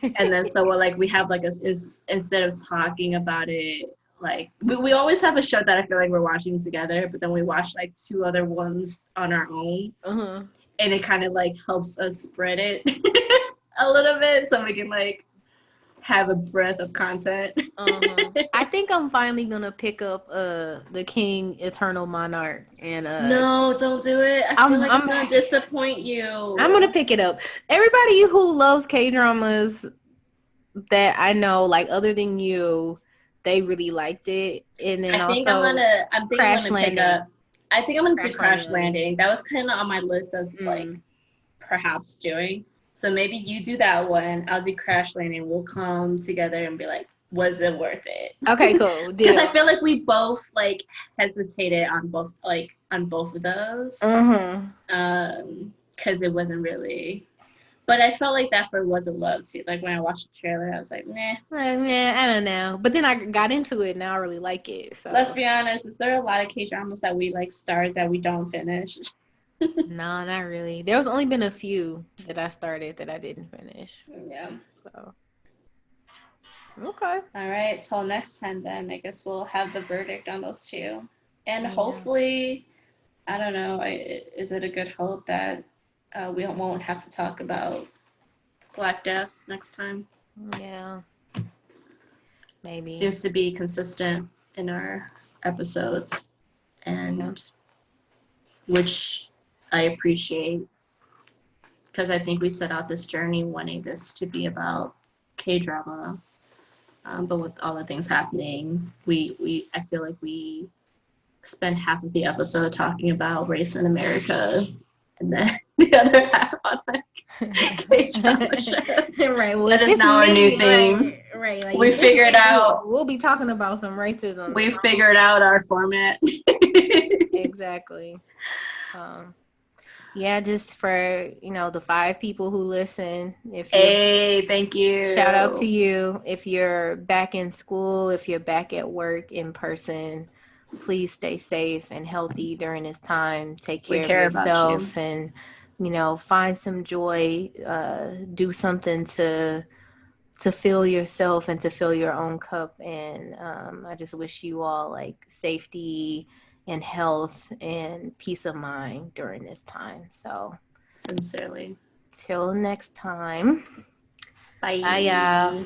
and then so we have like instead of talking about it, like we always have a show that I feel like we're watching together, but then we watch like two other ones on our own, and it kind of like helps us spread it a little bit so we can like have a breadth of content. I think I'm finally gonna pick up The King Eternal Monarch and No, don't do it. I feel like it's gonna disappoint you. I'm gonna pick it up. Everybody who loves K-dramas that I know, like other than you, they really liked it. And then I think I'm gonna pick up. I think I'm gonna do Crash Landing. That was kind of on my list of like perhaps doing. So maybe you do that one. I'll do Crash Landing. We'll come together and be like, was it worth it? Okay, cool. Because I feel like we both like hesitated on both of those. Because it wasn't really. But I felt like that for Was It Love too. Like when I watched the trailer, I was like, nah. I don't know. But then I got into it and now I really like it. So let's be honest, is there a lot of K-dramas that we like start that we don't finish? No, not really. There's only been a few that I started that I didn't finish. Yeah. So okay. All right. Till next time then. I guess we'll have the verdict on those two. And hopefully, I don't know, is it a good hope that we won't have to talk about Black Deaths next time? Yeah. Maybe. Seems to be consistent in our episodes. And which I appreciate, because I think we set out this journey wanting this to be about K-drama, but with all the things happening, I feel like we spent half of the episode talking about race in America, and then the other half on like K-drama show. Right. Well, that is now our new theme. Right. Like, we figured out. We'll be talking about some racism. We figured out our format. Exactly. Yeah, just for the 5 people who listen. Hey, thank you. Shout out to you. If you're back in school, if you're back at work in person, please stay safe and healthy during this time. Take care of yourself and find some joy. Do something to fill yourself and to fill your own cup. And I just wish you all like safety and health and peace of mind during this time. So sincerely, till next time. Bye. Bye, y'all.